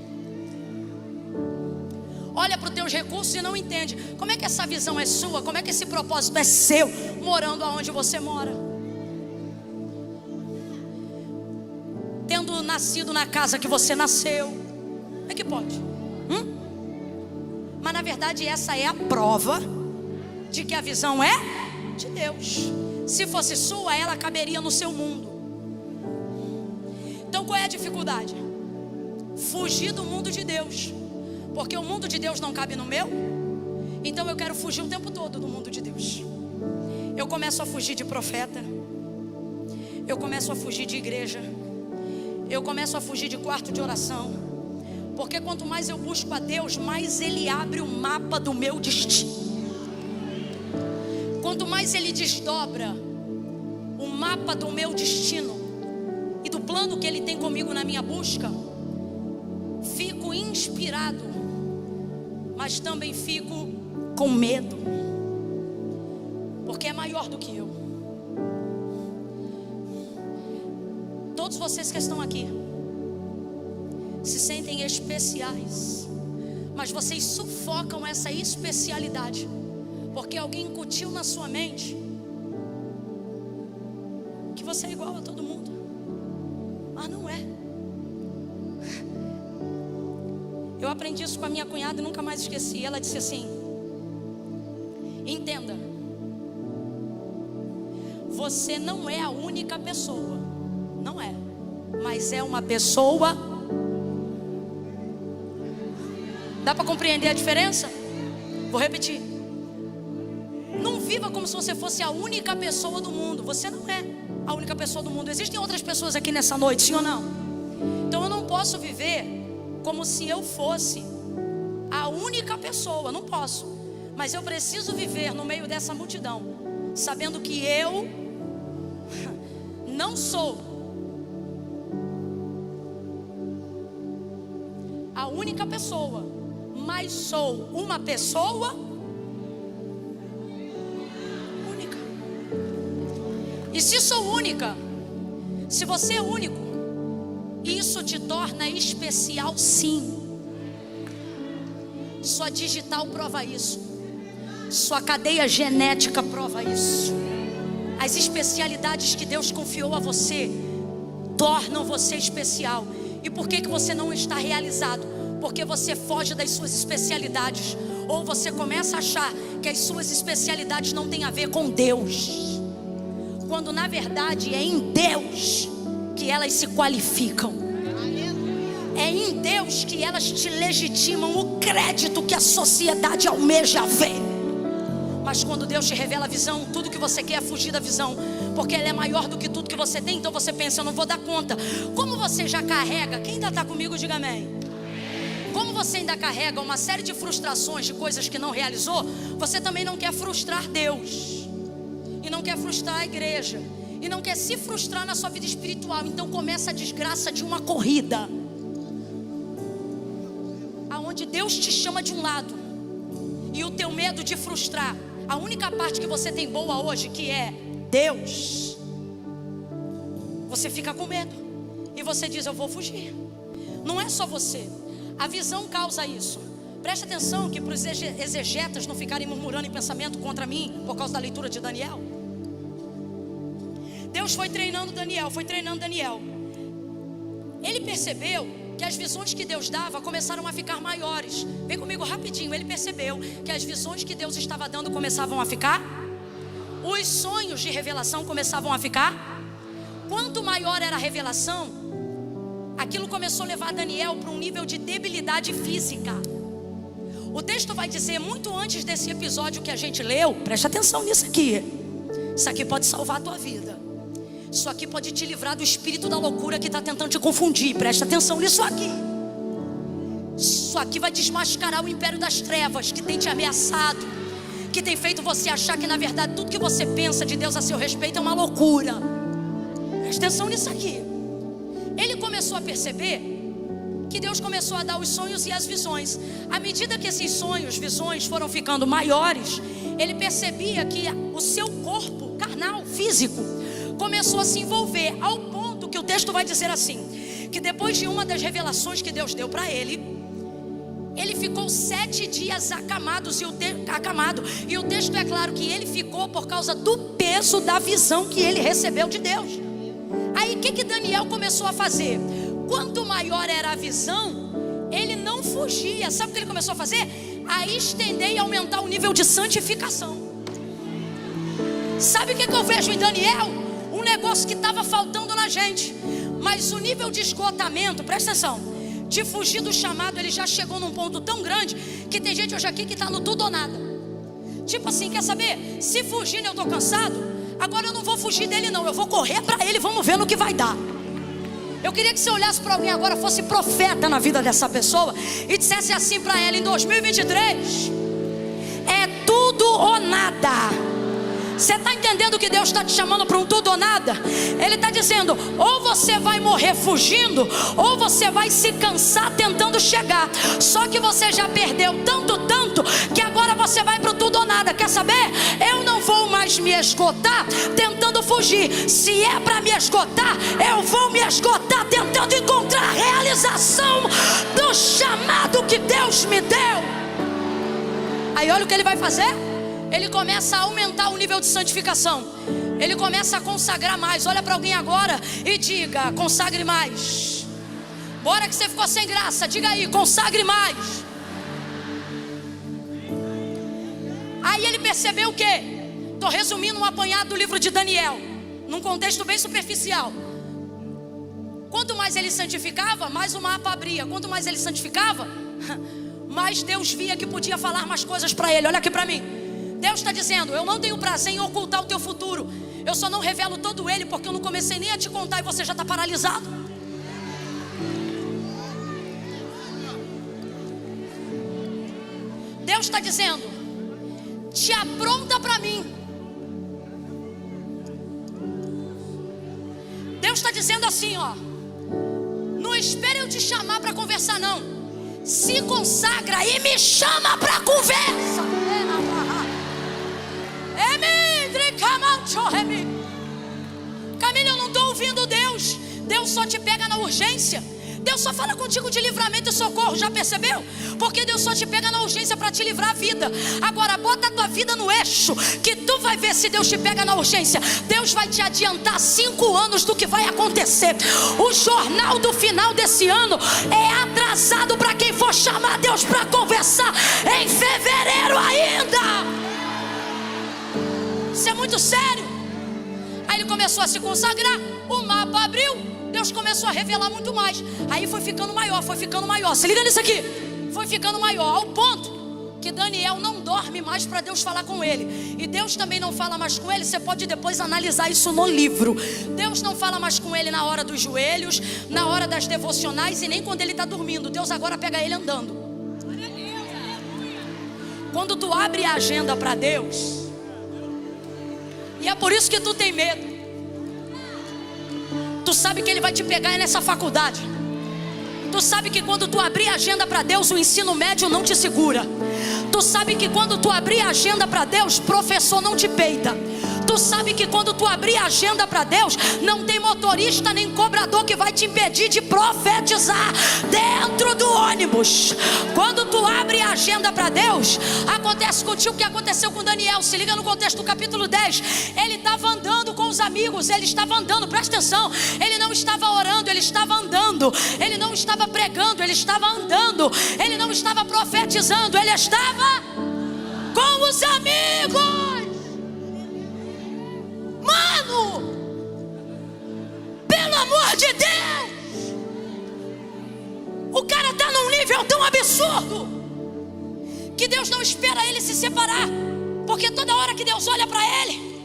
olha para os teus recursos e não entende. Como é que essa visão é sua? Como é que esse propósito é seu, morando aonde você mora, tendo nascido na casa que você nasceu? Como é que pode? Mas na verdade essa é a prova de que a visão é de Deus. Se fosse sua, ela caberia no seu mundo. Então qual é a dificuldade? Fugir do mundo de Deus, porque o mundo de Deus não cabe no meu. Então eu quero fugir o tempo todo do mundo de Deus. Eu começo a fugir de profeta, eu começo a fugir de igreja, eu começo a fugir de quarto de oração, porque quanto mais eu busco a Deus, mais Ele abre o mapa do meu destino. Quanto mais Ele desdobra o mapa do meu destino e do plano que Ele tem comigo na minha busca, fico inspirado, mas também fico com medo, porque é maior do que eu. Todos vocês que estão aqui se sentem especiais, mas vocês sufocam essa especialidade porque alguém incutiu na sua mente que você é igual a todo mundo. Mas não é. Eu aprendi isso com a minha cunhada e nunca mais esqueci. Ela disse assim: entenda, você não é a única pessoa. Não é, mas é uma pessoa. Dá para compreender a diferença? Vou repetir. Não viva como se você fosse a única pessoa do mundo. Você não é a única pessoa do mundo. Existem outras pessoas aqui nessa noite, sim ou não? Então eu não posso viver como se eu fosse a única pessoa. Não posso. Mas eu preciso viver no meio dessa multidão, sabendo que eu não sou a única pessoa, mas sou uma pessoa única. E se sou única, se você é único, isso te torna especial, sim. Sua digital prova isso, sua cadeia genética prova isso. As especialidades que Deus confiou a você tornam você especial. E por que você não está realizado? Porque você foge das suas especialidades, ou você começa a achar que as suas especialidades não têm a ver com Deus, quando na verdade é em Deus que elas se qualificam. É em Deus que elas te legitimam o crédito que a sociedade almeja ver. Mas quando Deus te revela a visão, tudo que você quer é fugir da visão, porque ela é maior do que tudo que você tem. Então você pensa, eu não vou dar conta. Como você já carrega, quem ainda está comigo, diga amém. Como você ainda carrega uma série de frustrações de coisas que não realizou, você também não quer frustrar Deus, e não quer frustrar a igreja, e não quer se frustrar na sua vida espiritual. Então começa a desgraça de uma corrida, aonde Deus te chama de um lado, e o teu medo de frustrar a única parte que você tem boa hoje, que é Deus, você fica com medo, e você diz, eu vou fugir. Não é só você, a visão causa isso. Preste atenção que para os exegetas não ficarem murmurando em pensamento contra mim, por causa da leitura de Daniel. Deus foi treinando Daniel, Ele percebeu que as visões que Deus dava começaram a ficar maiores. Vem comigo rapidinho. Ele percebeu que as visões que Deus estava dando começavam a ficar, os sonhos de revelação começavam a ficar. Quanto maior era a revelação, aquilo começou a levar Daniel para um nível de debilidade física. O texto vai dizer, muito antes desse episódio que a gente leu, preste atenção nisso aqui. Isso aqui pode salvar a tua vida. Isso aqui pode te livrar do espírito da loucura que está tentando te confundir. Presta atenção nisso aqui. Isso aqui vai desmascarar o império das trevas que tem te ameaçado, que tem feito você achar que na verdade tudo que você pensa de Deus a seu respeito é uma loucura. Presta atenção nisso aqui. Ele começou a perceber que Deus começou a dar os sonhos e as visões. À medida que esses sonhos, visões foram ficando maiores, ele percebia que o seu corpo carnal, físico, começou a se envolver, ao ponto que o texto vai dizer assim, que depois de uma das revelações que Deus deu para ele, ele ficou 7 dias acamado, e o texto é claro que ele ficou por causa do peso da visão que ele recebeu de Deus. Aí o que Daniel começou a fazer? Quanto maior era a visão, ele não fugia. Sabe o que ele começou a fazer? A estender e aumentar o nível de santificação. Sabe o que eu vejo em Daniel? Um negócio que estava faltando na gente, mas o nível de esgotamento, presta atenção, de fugir do chamado, ele já chegou num ponto tão grande que tem gente hoje aqui que está no tudo ou nada. Tipo assim, quer saber? Se fugir eu estou cansado, agora eu não vou fugir dele não, eu vou correr para ele, vamos ver no que vai dar. Eu queria que você olhasse para alguém agora, fosse profeta na vida dessa pessoa e dissesse assim para ela, em 2023 é tudo ou nada. Você está entendendo que Deus está te chamando para um tudo ou nada? Ele está dizendo, ou você vai morrer fugindo, ou você vai se cansar tentando chegar. Só que você já perdeu tanto, que agora você vai para o tudo ou nada. Quer saber? Eu não vou mais me esgotar tentando fugir. Se é para me esgotar, eu vou me esgotar tentando encontrar a realização do chamado que Deus me deu. Aí olha o que ele vai fazer. Ele começa a aumentar o nível de santificação. Ele começa a consagrar mais. Olha para alguém agora e diga, consagre mais. Bora que você ficou sem graça, diga aí, consagre mais. Aí ele percebeu o quê? Estou resumindo um apanhado do livro de Daniel, num contexto bem superficial. Quanto mais ele santificava, mais o mapa abria. Quanto mais ele santificava, mais Deus via que podia falar mais coisas para ele. Olha aqui para mim. Deus está dizendo, eu não tenho prazer em ocultar o teu futuro. Eu só não revelo todo ele porque eu não comecei nem a te contar e você já está paralisado. Deus está dizendo, te apronta para mim. Deus está dizendo assim, ó, não espere eu te chamar para conversar não. Se consagra e me chama para conversa. Camila, eu não estou ouvindo Deus. Deus só te pega na urgência. Deus só fala contigo de livramento e socorro, já percebeu? Porque Deus só te pega na urgência para te livrar a vida. Agora bota a tua vida no eixo, que tu vai ver se Deus te pega na urgência. Deus vai te adiantar 5 anos do que vai acontecer. O jornal do final desse ano é atrasado para quem for chamar Deus para conversar em fevereiro ainda. Isso é muito sério. Aí ele começou a se consagrar, o mapa abriu, Deus começou a revelar muito mais. Aí foi ficando maior, foi ficando maior. Se liga nisso aqui. Foi ficando maior, ao ponto que Daniel não dorme mais para Deus falar com ele. E Deus também não fala mais com ele. Você pode depois analisar isso no livro. Deus não fala mais com ele na hora dos joelhos, na hora das devocionais e nem quando ele está dormindo. Deus agora pega ele andando. Quando tu abre a agenda para Deus, e é por isso que tu tem medo. Tu sabe que Ele vai te pegar nessa faculdade. Tu sabe que quando tu abrir a agenda para Deus, o ensino médio não te segura. Tu sabe que quando tu abrir a agenda para Deus, professor não te peita. Tu sabe que quando tu abrir a agenda para Deus, não tem motorista nem cobrador que vai te impedir de profetizar dentro do ônibus. Quando tu abre a agenda para Deus, acontece contigo o que aconteceu com Daniel. Se liga no contexto do capítulo 10. Ele estava andando com os amigos, ele estava andando, presta atenção. Ele não estava orando, ele estava andando. Ele não estava pregando, ele estava andando. Ele não estava profetizando, ele estava com os amigos. Mano, pelo amor de Deus, o cara está num nível tão absurdo que Deus não espera ele se separar, porque toda hora que Deus olha para ele,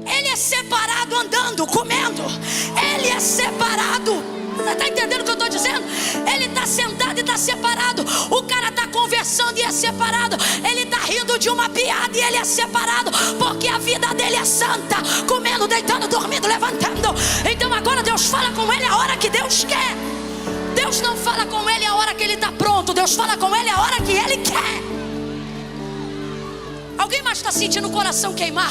ele é separado andando, comendo. Ele é separado. Você está entendendo o que eu estou dizendo? Ele está sentado e está separado. O cara está conversando e é separado. Ele está rindo de uma piada e ele é separado, porque a vida dele é santa. Comendo, deitando, dormindo, levantando. Então agora Deus fala com ele a hora que Deus quer. Deus não fala com ele a hora que ele está pronto. Deus fala com ele a hora que ele quer. Alguém mais está sentindo o coração queimar?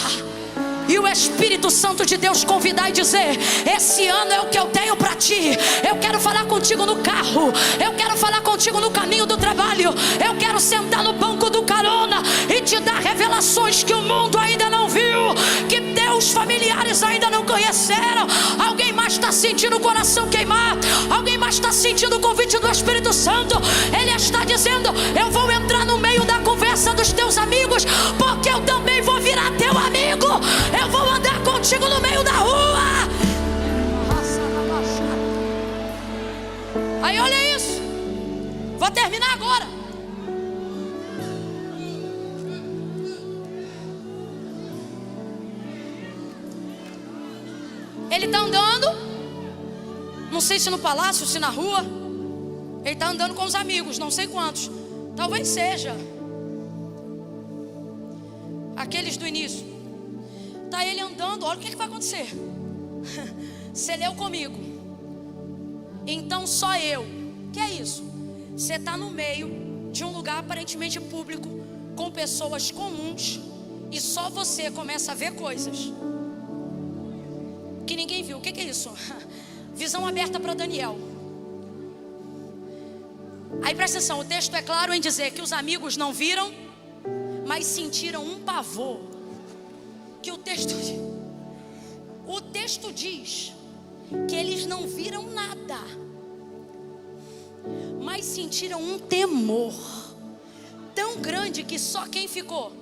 E o Espírito Santo de Deus convidar e dizer: esse ano é o que eu tenho para ti. Eu quero falar contigo no carro. Eu quero falar contigo no caminho do trabalho. Eu quero sentar no banco do carona e te dar revelações que o mundo ainda não viu, que teus familiares ainda não conheceram. Alguém mais está sentindo o coração queimar? Alguém mais está sentindo o convite do Espírito Santo? Ele está dizendo: eu vou entrar no meio da conversa dos teus amigos, porque eu também vou virar teu amigo. Eu vou andar contigo no meio da rua. Aí olha isso. Vou terminar agora. Ele está andando, não sei se no palácio, se na rua. Ele está andando com os amigos, não sei quantos. Talvez seja aqueles do início. Está ele andando, olha o que vai acontecer. Você leu comigo. Então só eu. Que é isso? Você está no meio de um lugar aparentemente público, com pessoas comuns, e só você começa a ver coisas que ninguém viu. O que é isso? Visão aberta para Daniel. Aí presta atenção, o texto é claro em dizer que os amigos não viram, mas sentiram um pavor. Que o texto diz que eles não viram nada, mas sentiram um temor tão grande que só quem ficou,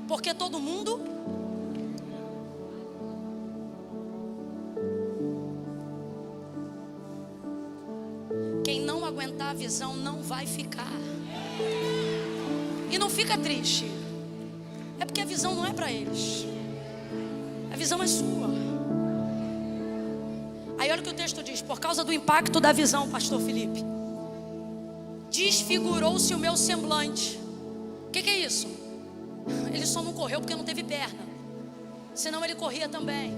porque todo mundo quem não aguentar a visão não vai ficar. E não fica triste, é porque a visão não é para eles. A visão é sua. Aí olha o que o texto diz: por causa do impacto da visão, pastor Felipe, desfigurou-se o meu semblante. O que é isso? Ele só não correu porque não teve perna, senão ele corria também.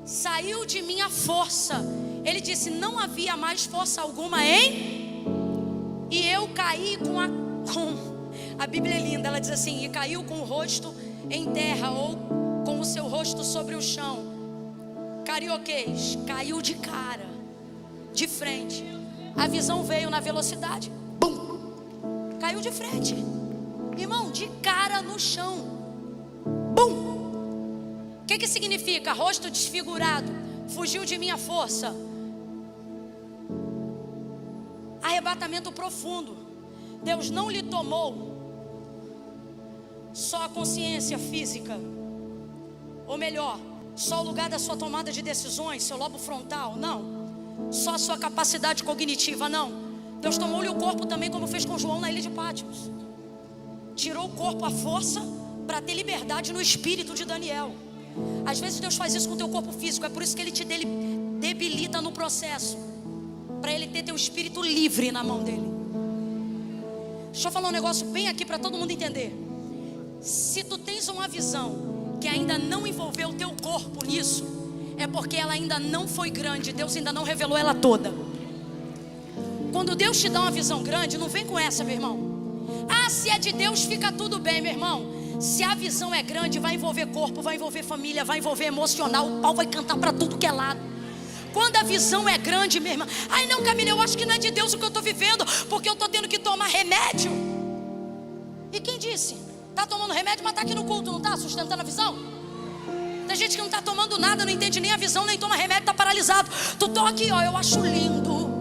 Saiu de mim a força. Ele disse: não havia mais força alguma em. E eu caí com a Bíblia é linda, ela diz assim: e caiu com o rosto em terra, ou com o seu rosto sobre o chão. Carioquês, caiu de cara. de frente. A visão veio na velocidade, bum, caiu de frente, irmão, de cara no chão, bum. O que significa? Rosto desfigurado, fugiu de minha força. Arrebatamento profundo. Deus não lhe tomou só a consciência física, ou melhor, só o lugar da sua tomada de decisões, seu lobo frontal, não. Só a sua capacidade cognitiva, não. Deus tomou-lhe o corpo também, como fez com João na ilha de Pátimos. Tirou o corpo à força para ter liberdade no espírito de Daniel. Às vezes Deus faz isso com o teu corpo físico. É por isso que Ele te debilita no processo, para Ele ter teu espírito livre na mão dEle. Deixa eu falar um negócio bem aqui para todo mundo entender. Se tu tens uma visão que ainda não envolveu o teu corpo nisso, é porque ela ainda não foi grande. Deus ainda não revelou ela toda. Quando Deus te dá uma visão grande, não vem com essa, meu irmão. Ah, se é de Deus fica tudo bem, meu irmão. Se a visão é grande, vai envolver corpo, vai envolver família, vai envolver emocional. O pau vai cantar para tudo que é lado. Quando a visão é grande, minha irmã, ai não, Camila, eu acho que não é de Deus o que eu estou vivendo, porque eu estou tendo que tomar remédio. E quem disse? Está tomando remédio, mas está aqui no culto, não está? Sustentando a visão? Tem gente que não está tomando nada, não entende nem a visão, nem toma remédio, está paralisado. Tu tô aqui, ó, eu acho lindo.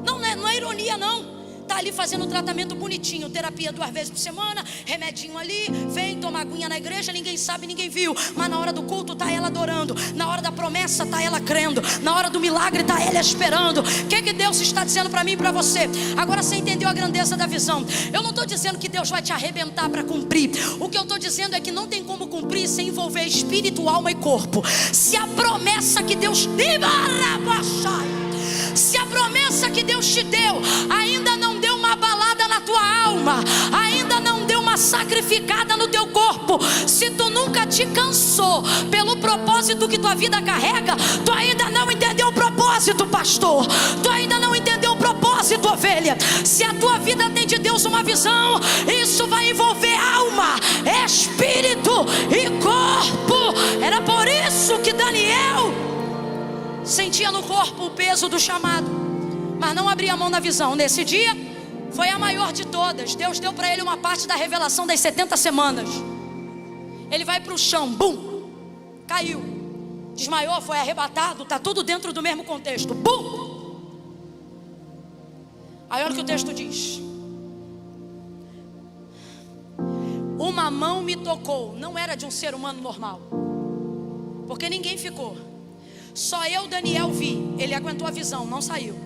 Não é ironia, não. Tá ali fazendo um tratamento bonitinho, terapia 2 vezes por semana, remedinho ali, vem tomar aguinha na igreja, ninguém sabe, ninguém viu. Mas na hora do culto tá ela adorando, na hora da promessa tá ela crendo, na hora do milagre tá ela esperando. O que Deus está dizendo para mim e para você? Agora você entendeu a grandeza da visão. Eu não estou dizendo que Deus vai te arrebentar para cumprir. O que eu estou dizendo é que não tem como cumprir sem envolver espírito, alma e corpo. Se a promessa que Deus se a promessa que Deus te deu ainda não deu uma balada na tua alma, ainda não deu uma sacrificada no teu corpo, se tu nunca te cansou pelo propósito que tua vida carrega, tu ainda não entendeu o propósito, pastor. Tu ainda não entendeu o propósito, ovelha. Se a tua vida tem de Deus uma visão, isso vai envolver alma, espírito e corpo. Era por isso que Daniel sentia no corpo o peso do chamado, mas não abria a mão na visão. Nesse dia foi a maior de todas. Deus deu para ele uma parte da revelação das 70 semanas. Ele vai para o chão, bum, caiu, desmaiou, foi arrebatado. Está tudo dentro do mesmo contexto, bum. Aí olha o que o texto diz: uma mão me tocou. Não era de um ser humano normal, porque ninguém ficou. Só eu, Daniel, vi. Ele aguentou a visão, não saiu.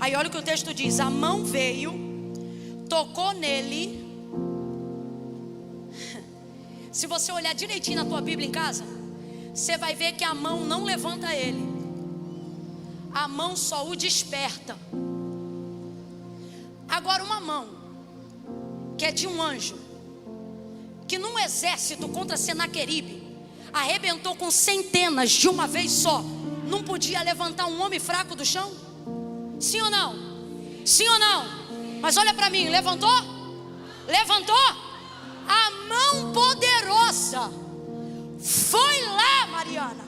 Aí olha o que o texto diz: a mão veio, tocou nele. Se você olhar direitinho na tua Bíblia em casa, você vai ver que a mão não levanta ele, a mão só o desperta. Agora uma mão que é de um anjo, que num exército contra Senaqueribe arrebentou com centenas de uma vez só, não podia levantar um homem fraco do chão? Sim ou não? Sim ou não? Mas olha para mim, levantou? Levantou? A mão poderosa foi lá, Mariana,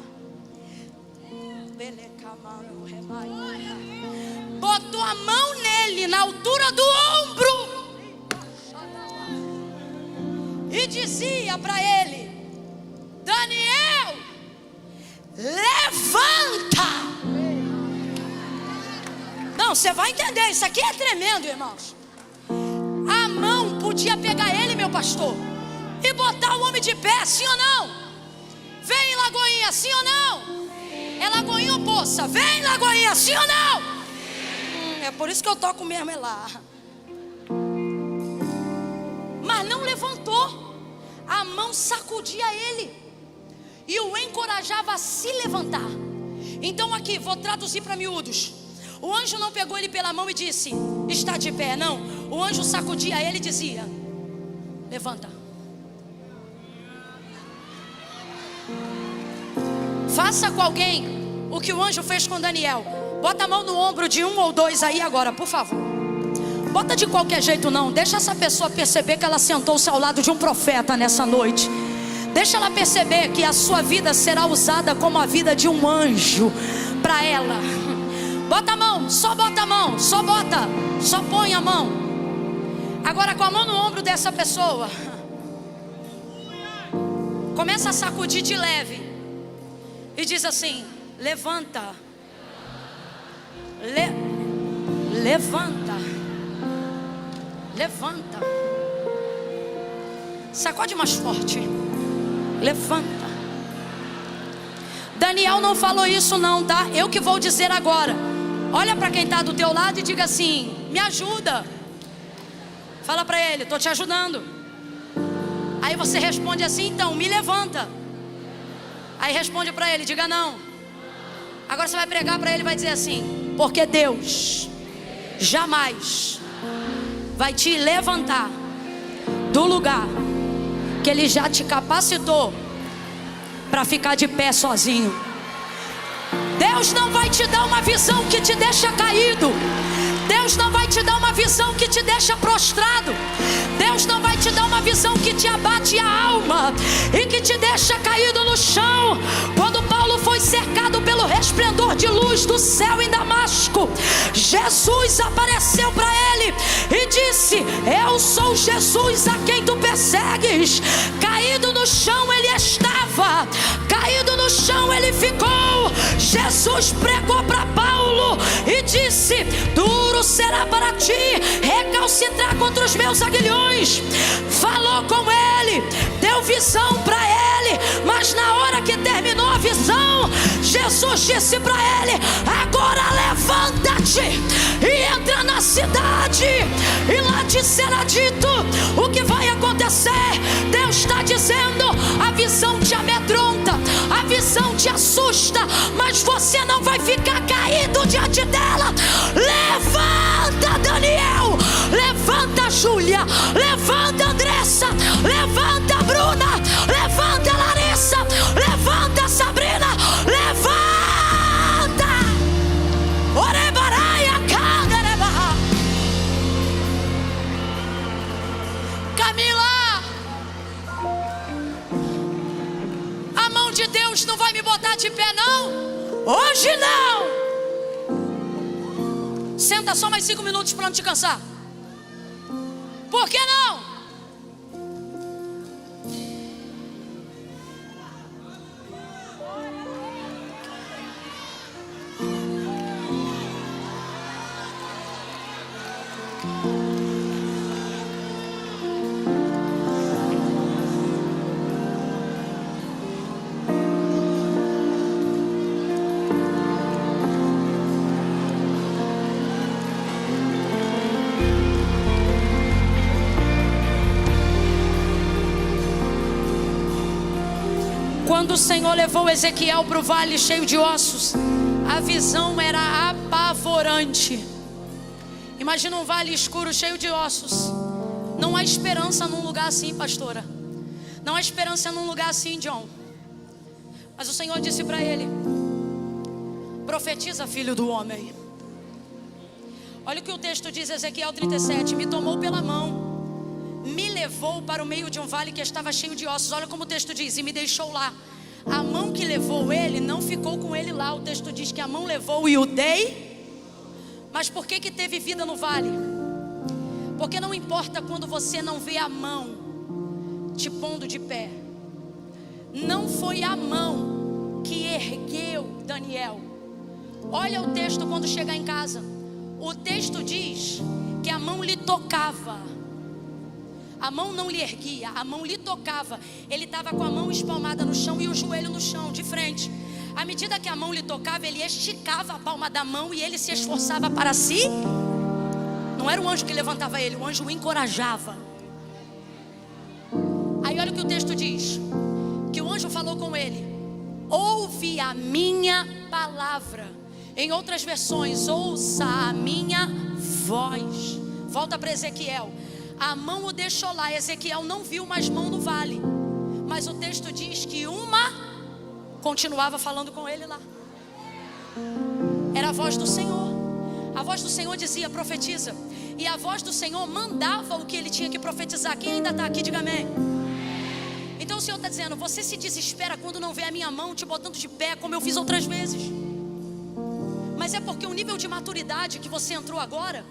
botou a mão nele, na altura do ombro, e dizia para ele: Daniel, levanta. Não, você vai entender, isso aqui é tremendo, irmãos. A mão podia pegar ele, meu pastor, e botar o homem de pé, sim ou não? Vem, Lagoinha, sim ou não? É Lagoinha ou Poça? Vem, Lagoinha, sim ou não? É por isso que eu toco mesmo, é lá. Mas não levantou. A mão sacudia ele e o encorajava a se levantar. Então aqui, vou traduzir para miúdos. O anjo não pegou ele pela mão e disse: está de pé, não. O anjo sacudia ele e dizia: levanta. Faça com alguém o que o anjo fez com Daniel. Bota a mão no ombro de um ou dois aí agora, por favor. Bota de qualquer jeito não. Deixa essa pessoa perceber que ela sentou-se ao lado de um profeta nessa noite. Deixa ela perceber que a sua vida será usada como a vida de um anjo para ela. Bota a mão, só bota a mão, só bota, só põe a mão. Agora com a mão no ombro dessa pessoa, começa a sacudir de leve e diz assim: levanta, levanta, levanta. Sacode mais forte. Levanta. Daniel não falou isso não, tá? Eu que vou dizer agora. Olha para quem está do teu lado e diga assim: me ajuda. Fala para ele: estou te ajudando. Aí você responde assim: então, me levanta. Aí responde para ele: diga não. Agora você vai pregar para ele e vai dizer assim: porque Deus jamais vai te levantar do lugar que Ele já te capacitou para ficar de pé sozinho. Deus não vai te dar uma visão que te deixa caído. Deus não vai te dar uma visão que te deixa prostrado. Deus não vai te dar uma visão que te abate a alma e que te deixa caído no chão. Quando Paulo foi cercado pelo resplendor de luz do céu em Damasco, Jesus apareceu para ele e disse: eu sou Jesus a quem tu persegues. Caído no chão ele estava, caído no chão ele ficou. Jesus pregou para Paulo e disse: duro será para ti recalcitrar contra os meus aguilhões. Falou com ele, deu visão para ele, mas na hora que terminou a visão, Jesus disse para ele: agora levanta-te e entra na cidade, e lá te será dito o que vai acontecer. Deus está dizendo: a visão te amedronta, a visão te assusta, mas você não vai ficar caído diante dela. Levanta, Daniel, levanta, Júlia, levanta, Andressa, levanta, Bruna, levanta, Larissa, levanta, Sabrina, levanta. Orebaraia, Candarebaha. Camila, a mão de Deus não vai me botar de pé não, hoje não. Senta só mais 5 minutos para não te cansar. Por que não? Quando o Senhor levou Ezequiel para o vale cheio de ossos, a visão era apavorante. Imagina um vale escuro cheio de ossos. Não há esperança num lugar assim, pastora. Não há esperança num lugar assim, John. Mas o Senhor disse para ele: profetiza, filho do homem. Olha o que o texto diz, Ezequiel 37. Me tomou pela mão, me levou para o meio de um vale que estava cheio de ossos. Olha como o texto diz: e me deixou lá. A mão que levou ele não ficou com ele lá. O texto diz que a mão levou e o dei. Mas por que teve vida no vale? Porque não importa quando você não vê a mão te pondo de pé. Não foi a mão que ergueu Daniel. Olha o texto quando chegar em casa. O texto diz que a mão lhe tocava. A mão não lhe erguia, a mão lhe tocava. Ele estava com a mão espalmada no chão e o joelho no chão, de frente. À medida que a mão lhe tocava, ele esticava a palma da mão e ele se esforçava para si. Não era o anjo que levantava ele, o anjo o encorajava. Aí olha o que o texto diz: que o anjo falou com ele: ouve a minha palavra. Em outras versões, ouça a minha voz. Volta para Ezequiel. A mão o deixou lá. Ezequiel não viu mais mão no vale, mas o texto diz que uma continuava falando com ele lá. Era a voz do Senhor. A voz do Senhor dizia: profetiza. E a voz do Senhor mandava o que ele tinha que profetizar. Quem ainda está aqui, diga amém. Então o Senhor está dizendo: você se desespera quando não vê a minha mão te botando de pé, como eu fiz outras vezes. Mas Mas é porque o nível de maturidade que você entrou agora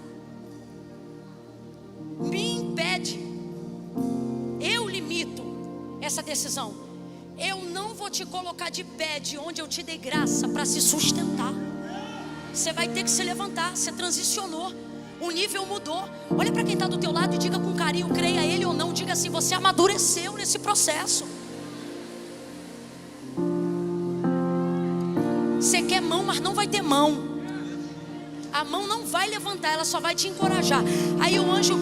me impede. Eu limito essa decisão. Eu não vou te colocar de pé de onde eu te dei graça para se sustentar. Você vai ter que se levantar. Você transicionou, o nível mudou. Olha para quem está do teu lado e diga com carinho, creia ele ou não, diga assim: você amadureceu nesse processo. Você quer mão, mas não vai ter mão. A mão não vai levantar, ela só vai te encorajar. Aí o anjo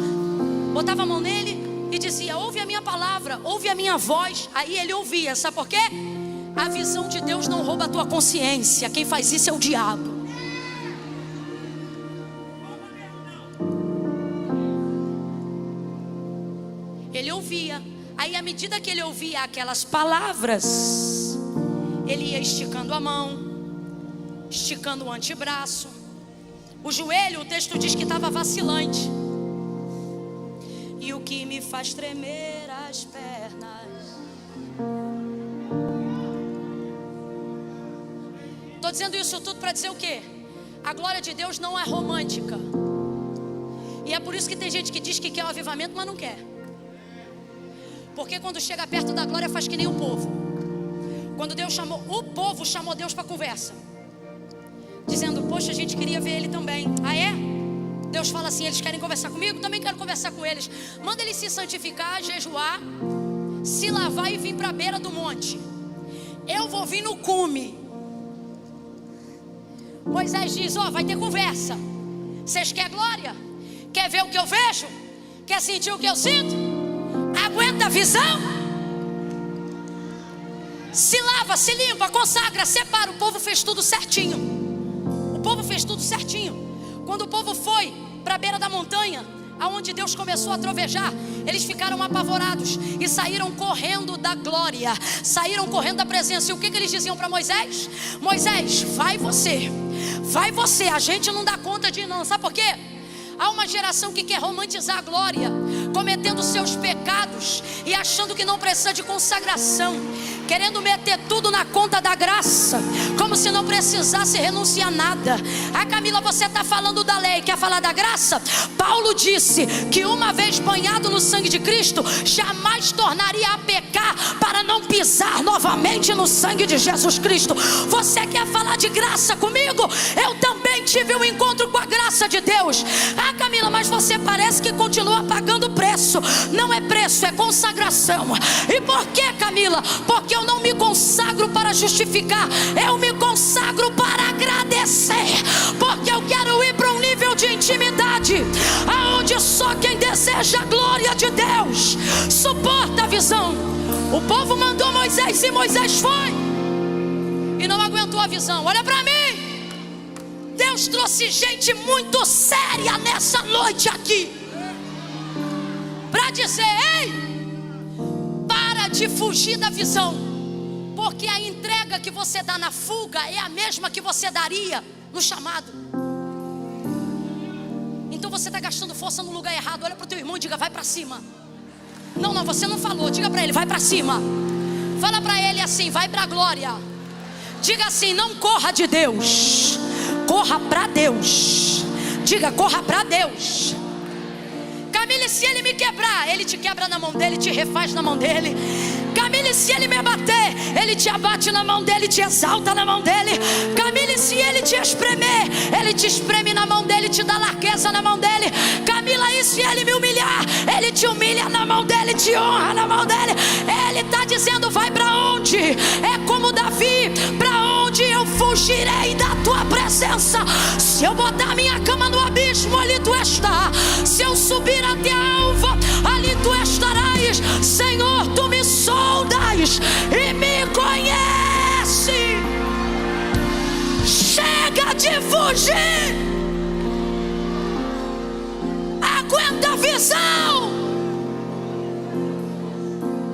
botava a mão nele e dizia: ouve a minha palavra, ouve a minha voz. Aí ele ouvia, sabe por quê? A visão de Deus não rouba a tua consciência. Quem faz isso é o diabo. Ele ouvia. Aí à medida que ele ouvia aquelas palavras, ele ia esticando a mão, esticando o antebraço. O joelho, o texto diz que estava vacilante. E o que me faz tremer as pernas. Estou dizendo isso tudo para dizer o quê? A glória de Deus não é romântica. E é por isso que tem gente que diz que quer o avivamento, mas não quer. Porque quando chega perto da glória faz que nem o povo. Quando Deus chamou, o povo chamou Deus para conversa, dizendo: poxa, a gente queria ver ele também. Ah, é? Deus fala assim: eles querem conversar comigo? Também quero conversar com eles. Manda eles se santificar, jejuar, se lavar e vir para a beira do monte. Eu vou vir no cume. Moisés diz: ó, vai ter conversa. Vocês querem glória? Quer ver o que eu vejo? Quer sentir o que eu sinto? Aguenta a visão? Se lava, se limpa, consagra, separa. O povo fez tudo certinho. O povo fez tudo certinho. Quando o povo foi para a beira da montanha, aonde Deus começou a trovejar, eles ficaram apavorados e saíram correndo da glória, saíram correndo da presença. E o que eles diziam para Moisés? Moisés, vai você, a gente não dá conta de ir não. Sabe por quê? Há uma geração que quer romantizar a glória, cometendo seus pecados e achando que não precisa de consagração, querendo meter tudo na conta da graça, como se não precisasse renunciar a nada. Ah, Camila, você está falando da lei, quer falar da graça? Paulo disse que uma vez banhado no sangue de Cristo, jamais tornaria a pecar para não pisar novamente no sangue de Jesus Cristo. Você quer falar de graça comigo? Eu também tive um encontro com a graça de Deus. Ah, Camila, mas você parece que continua pagando preço. Não é preço, é consagração. E por que, Camila? Porque eu não me consagro para justificar, eu me consagro para agradecer. Porque eu quero ir para um nível de intimidade, aonde só quem deseja a glória de Deus suporta a visão. O povo mandou Moisés e Moisés foi e não aguentou a visão. Olha para mim. Deus trouxe gente muito séria nessa noite aqui para dizer: ei, para de fugir da visão, porque a entrega que você dá na fuga é a mesma que você daria no chamado. Então você está gastando força no lugar errado. Olha para o teu irmão e diga: vai para cima. Não, você não falou. Diga para ele: vai para cima. Fala para ele assim: vai para a glória. Diga assim: não corra de Deus, corra para Deus. Diga: corra para Deus. Camille, se ele me quebrar, ele te quebra na mão dele, te refaz na mão dele. Camille, se ele me abater, ele te abate na mão dele, te exalta na mão dele. Camille, se ele te espremer, ele te espreme na mão dele, te dá largueza na mão dele. Camila, e se ele me humilhar, ele te humilha na mão dele, te honra na mão dele. Ele está dizendo: vai para onde? É como Davi: para onde eu fugirei da tua presença? Se eu botar minha cama no abismo, ali tu está. Se eu subir até a alva, ali tu estarás. Senhor, tu me sondas e me conhece. Chega de fugir. Aguenta a visão.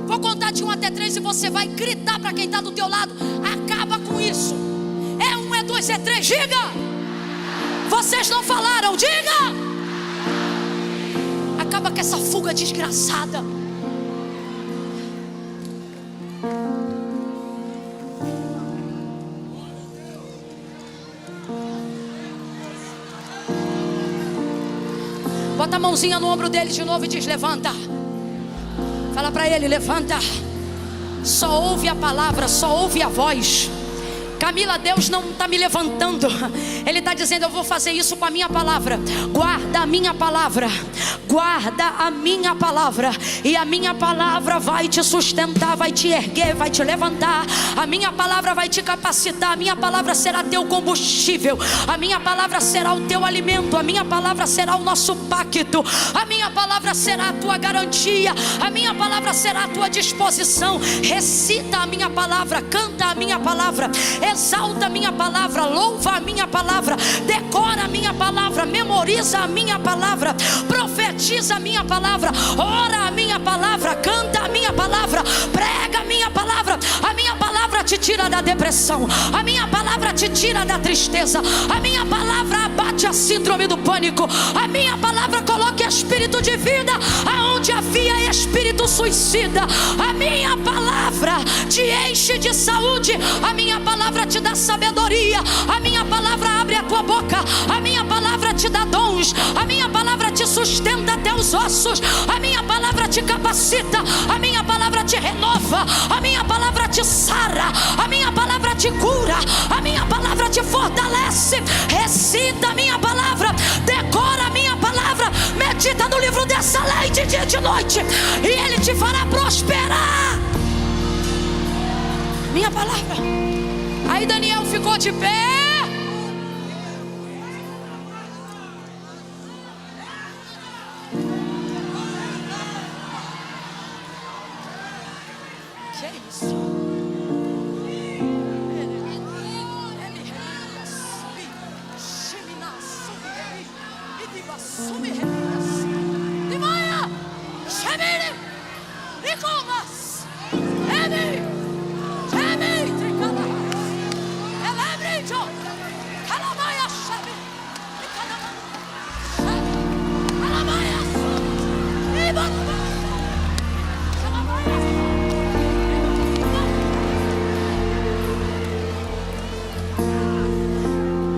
Vou contar de 1 até 3 e você vai gritar para quem está do teu lado: acaba com isso. É 1, é 2, é 3, diga. Vocês não falaram, diga. Acaba com essa fuga desgraçada. Bota a mãozinha no ombro dele de novo e diz: levanta. Fala para ele: levanta. Só ouve a palavra, só ouve a voz. Camila, Deus não está me levantando. Ele está dizendo: eu vou fazer isso com a minha palavra. Guarda a minha palavra. Guarda a minha palavra. E a minha palavra vai te sustentar, vai te erguer, vai te levantar. A minha palavra vai te capacitar. A minha palavra será teu combustível. A minha palavra será o teu alimento. A minha palavra será o nosso pacto. A minha palavra será a tua garantia. A minha palavra será a tua disposição. Recita a minha palavra, canta a minha palavra, exalta a minha palavra, louva a minha palavra, decora a minha palavra, memoriza a minha palavra, profetiza a minha palavra, ora a minha palavra, canta a minha palavra, prega a minha palavra. A minha palavra te tira da depressão, a minha palavra te tira da tristeza, a minha palavra abate a síndrome do pânico, a minha palavra coloca espírito de vida aonde havia espírito suicida. A minha palavra te enche de saúde, a minha palavra te dá sabedoria, a minha palavra abre a tua boca, a minha palavra te dá dons, a minha palavra te sustenta até os ossos, a minha palavra te capacita, a minha palavra te renova, a minha palavra te sara, a minha palavra te cura, a minha palavra te fortalece. Recita a minha palavra, decora a minha palavra, medita no livro dessa lei de dia e de noite, e ele te fará prosperar. Minha palavra. Aí Daniel ficou de pé. Que é isso?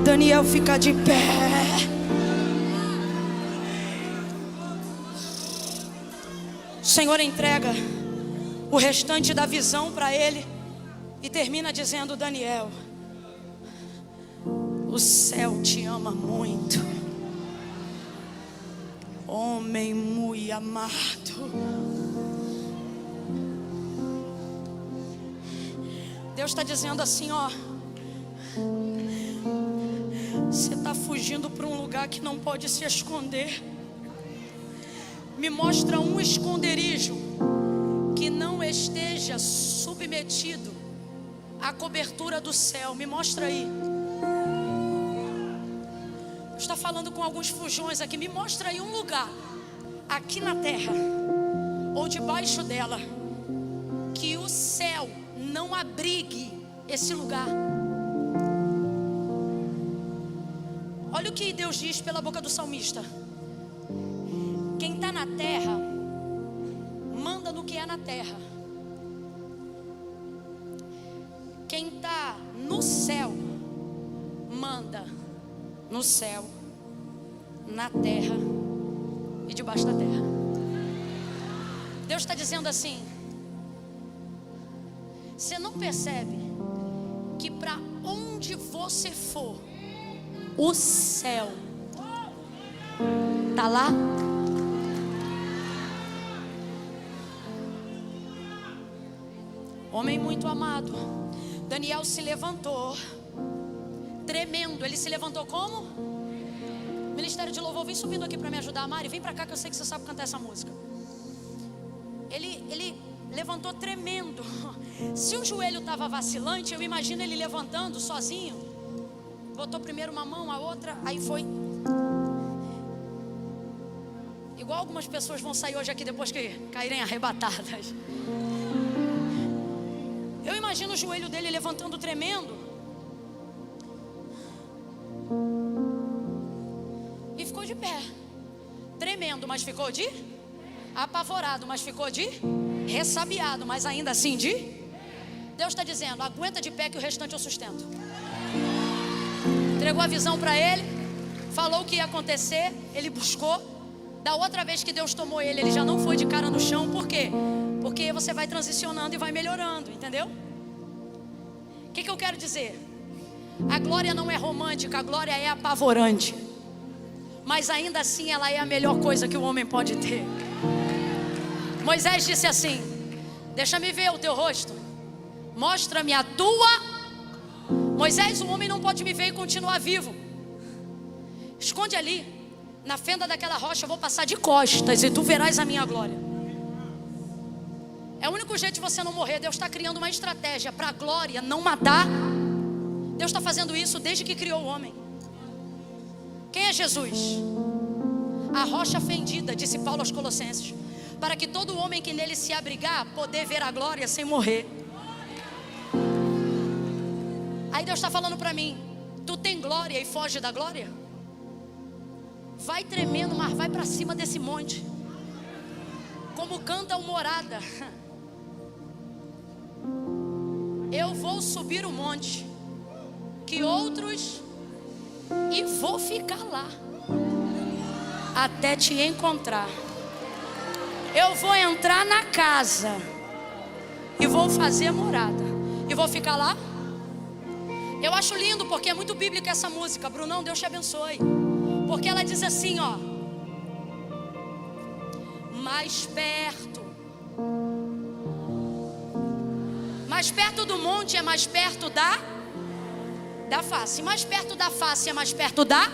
Daniel fica de pé. O Senhor entrega o restante da visão para ele e termina dizendo: Daniel, o céu te ama muito, homem muito amado. Deus está dizendo assim: ó, você está fugindo para um lugar que não pode se esconder. Me mostra um esconderijo que não esteja submetido à cobertura do céu. Me mostra aí. Deus está falando com alguns fujões aqui. Me mostra aí um lugar aqui na terra ou debaixo dela que o céu não abrigue esse lugar. Olha o que Deus diz pela boca do salmista: quem está na terra manda no que é na terra. Quem está no céu manda no céu, na terra e debaixo da terra. Deus está dizendo assim: você não percebe que para onde você for, o céu está lá? Homem muito amado, Daniel se levantou tremendo. Ele se levantou como? Ministério de Louvor, vem subindo aqui para me ajudar. Mari, vem para cá que eu sei que você sabe cantar essa música. Ele levantou tremendo. Se o joelho estava vacilante, eu imagino ele levantando sozinho. Botou primeiro uma mão, a outra, aí foi. Igual algumas pessoas vão sair hoje aqui depois que caírem arrebatadas. Eu imagino o joelho dele levantando tremendo. E ficou de pé. Tremendo, mas ficou de? Apavorado, mas ficou de? Ressabiado, mas ainda assim de? Deus está dizendo: aguenta de pé que o restante eu sustento. Entregou a visão para ele, falou o que ia acontecer, ele buscou. Da outra vez que Deus tomou ele já não foi de cara no chão. Por quê? Porque você vai transicionando e vai melhorando, entendeu? O que eu quero dizer? A glória não é romântica, a glória é apavorante. Mas ainda assim ela é a melhor coisa que o homem pode ter. Moisés disse assim: deixa-me ver o teu rosto, mostra-me a tua. Moisés, o homem não pode me ver e continuar vivo. Esconde ali, na fenda daquela rocha, eu vou passar de costas e tu verás a minha glória. É o único jeito de você não morrer. Deus está criando uma estratégia para a glória não matar. Deus está fazendo isso desde que criou o homem. Quem é Jesus? A rocha fendida, disse Paulo aos Colossenses, para que todo homem que nele se abrigar poder ver a glória sem morrer. Aí Deus está falando para mim: tu tem glória e foge da glória? Vai tremendo, mas vai para cima desse monte. Como canta o Morada: eu vou subir o monte que outros, e vou ficar lá até te encontrar. Eu vou entrar na casa e vou fazer morada e vou ficar lá. Eu acho lindo porque é muito bíblica essa música. Brunão, Deus te abençoe. Porque ela diz assim, ó: mais perto do monte é mais perto da face. Mais perto da face é mais perto da.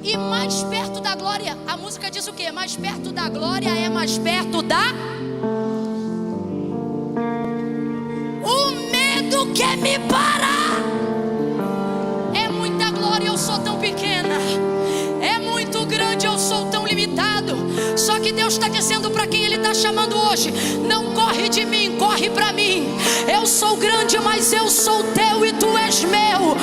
E mais perto da glória, a música diz o quê? Mais perto da glória é mais perto da. O medo quer me parar. É muita glória, eu sou tão pequena. É muito grande, eu sou tão limitado. Só que Deus está dizendo para quem Ele está chamando hoje: não corre de mim, corre para mim. Eu sou grande, mas eu sou teu e tu és meu.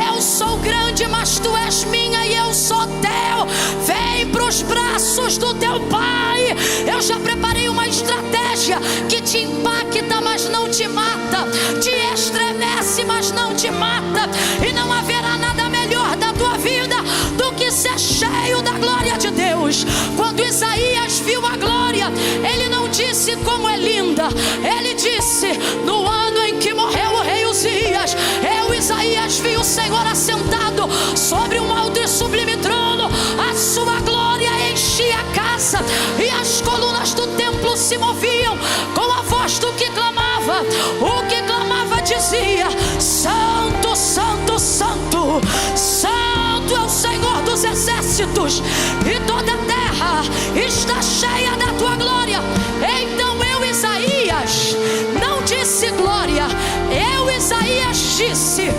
Eu sou grande, mas tu és minha e eu sou teu. Vem para os braços do teu Pai. Eu já preparei uma estratégia que te impacta, mas não te mata, te estremece, mas não te mata. E não haverá nada melhor da tua vida do que ser cheio da glória de Deus. Quando Isaías viu a glória, ele não disse como é linda, ele disse: no ano em que morreu o rei Uzias, eu, Isaías, vi o Senhor assentado sobre um alto e sublime trono. A sua glória enchia a casa e as colunas do templo se moviam com a voz do que clamava. O que clamava dizia: Santo, Santo, Santo, Santo é o Senhor dos exércitos, e toda a terra está cheia da tua glória. Então eu, Isaías, não disse glória, eu, Isaías, disse: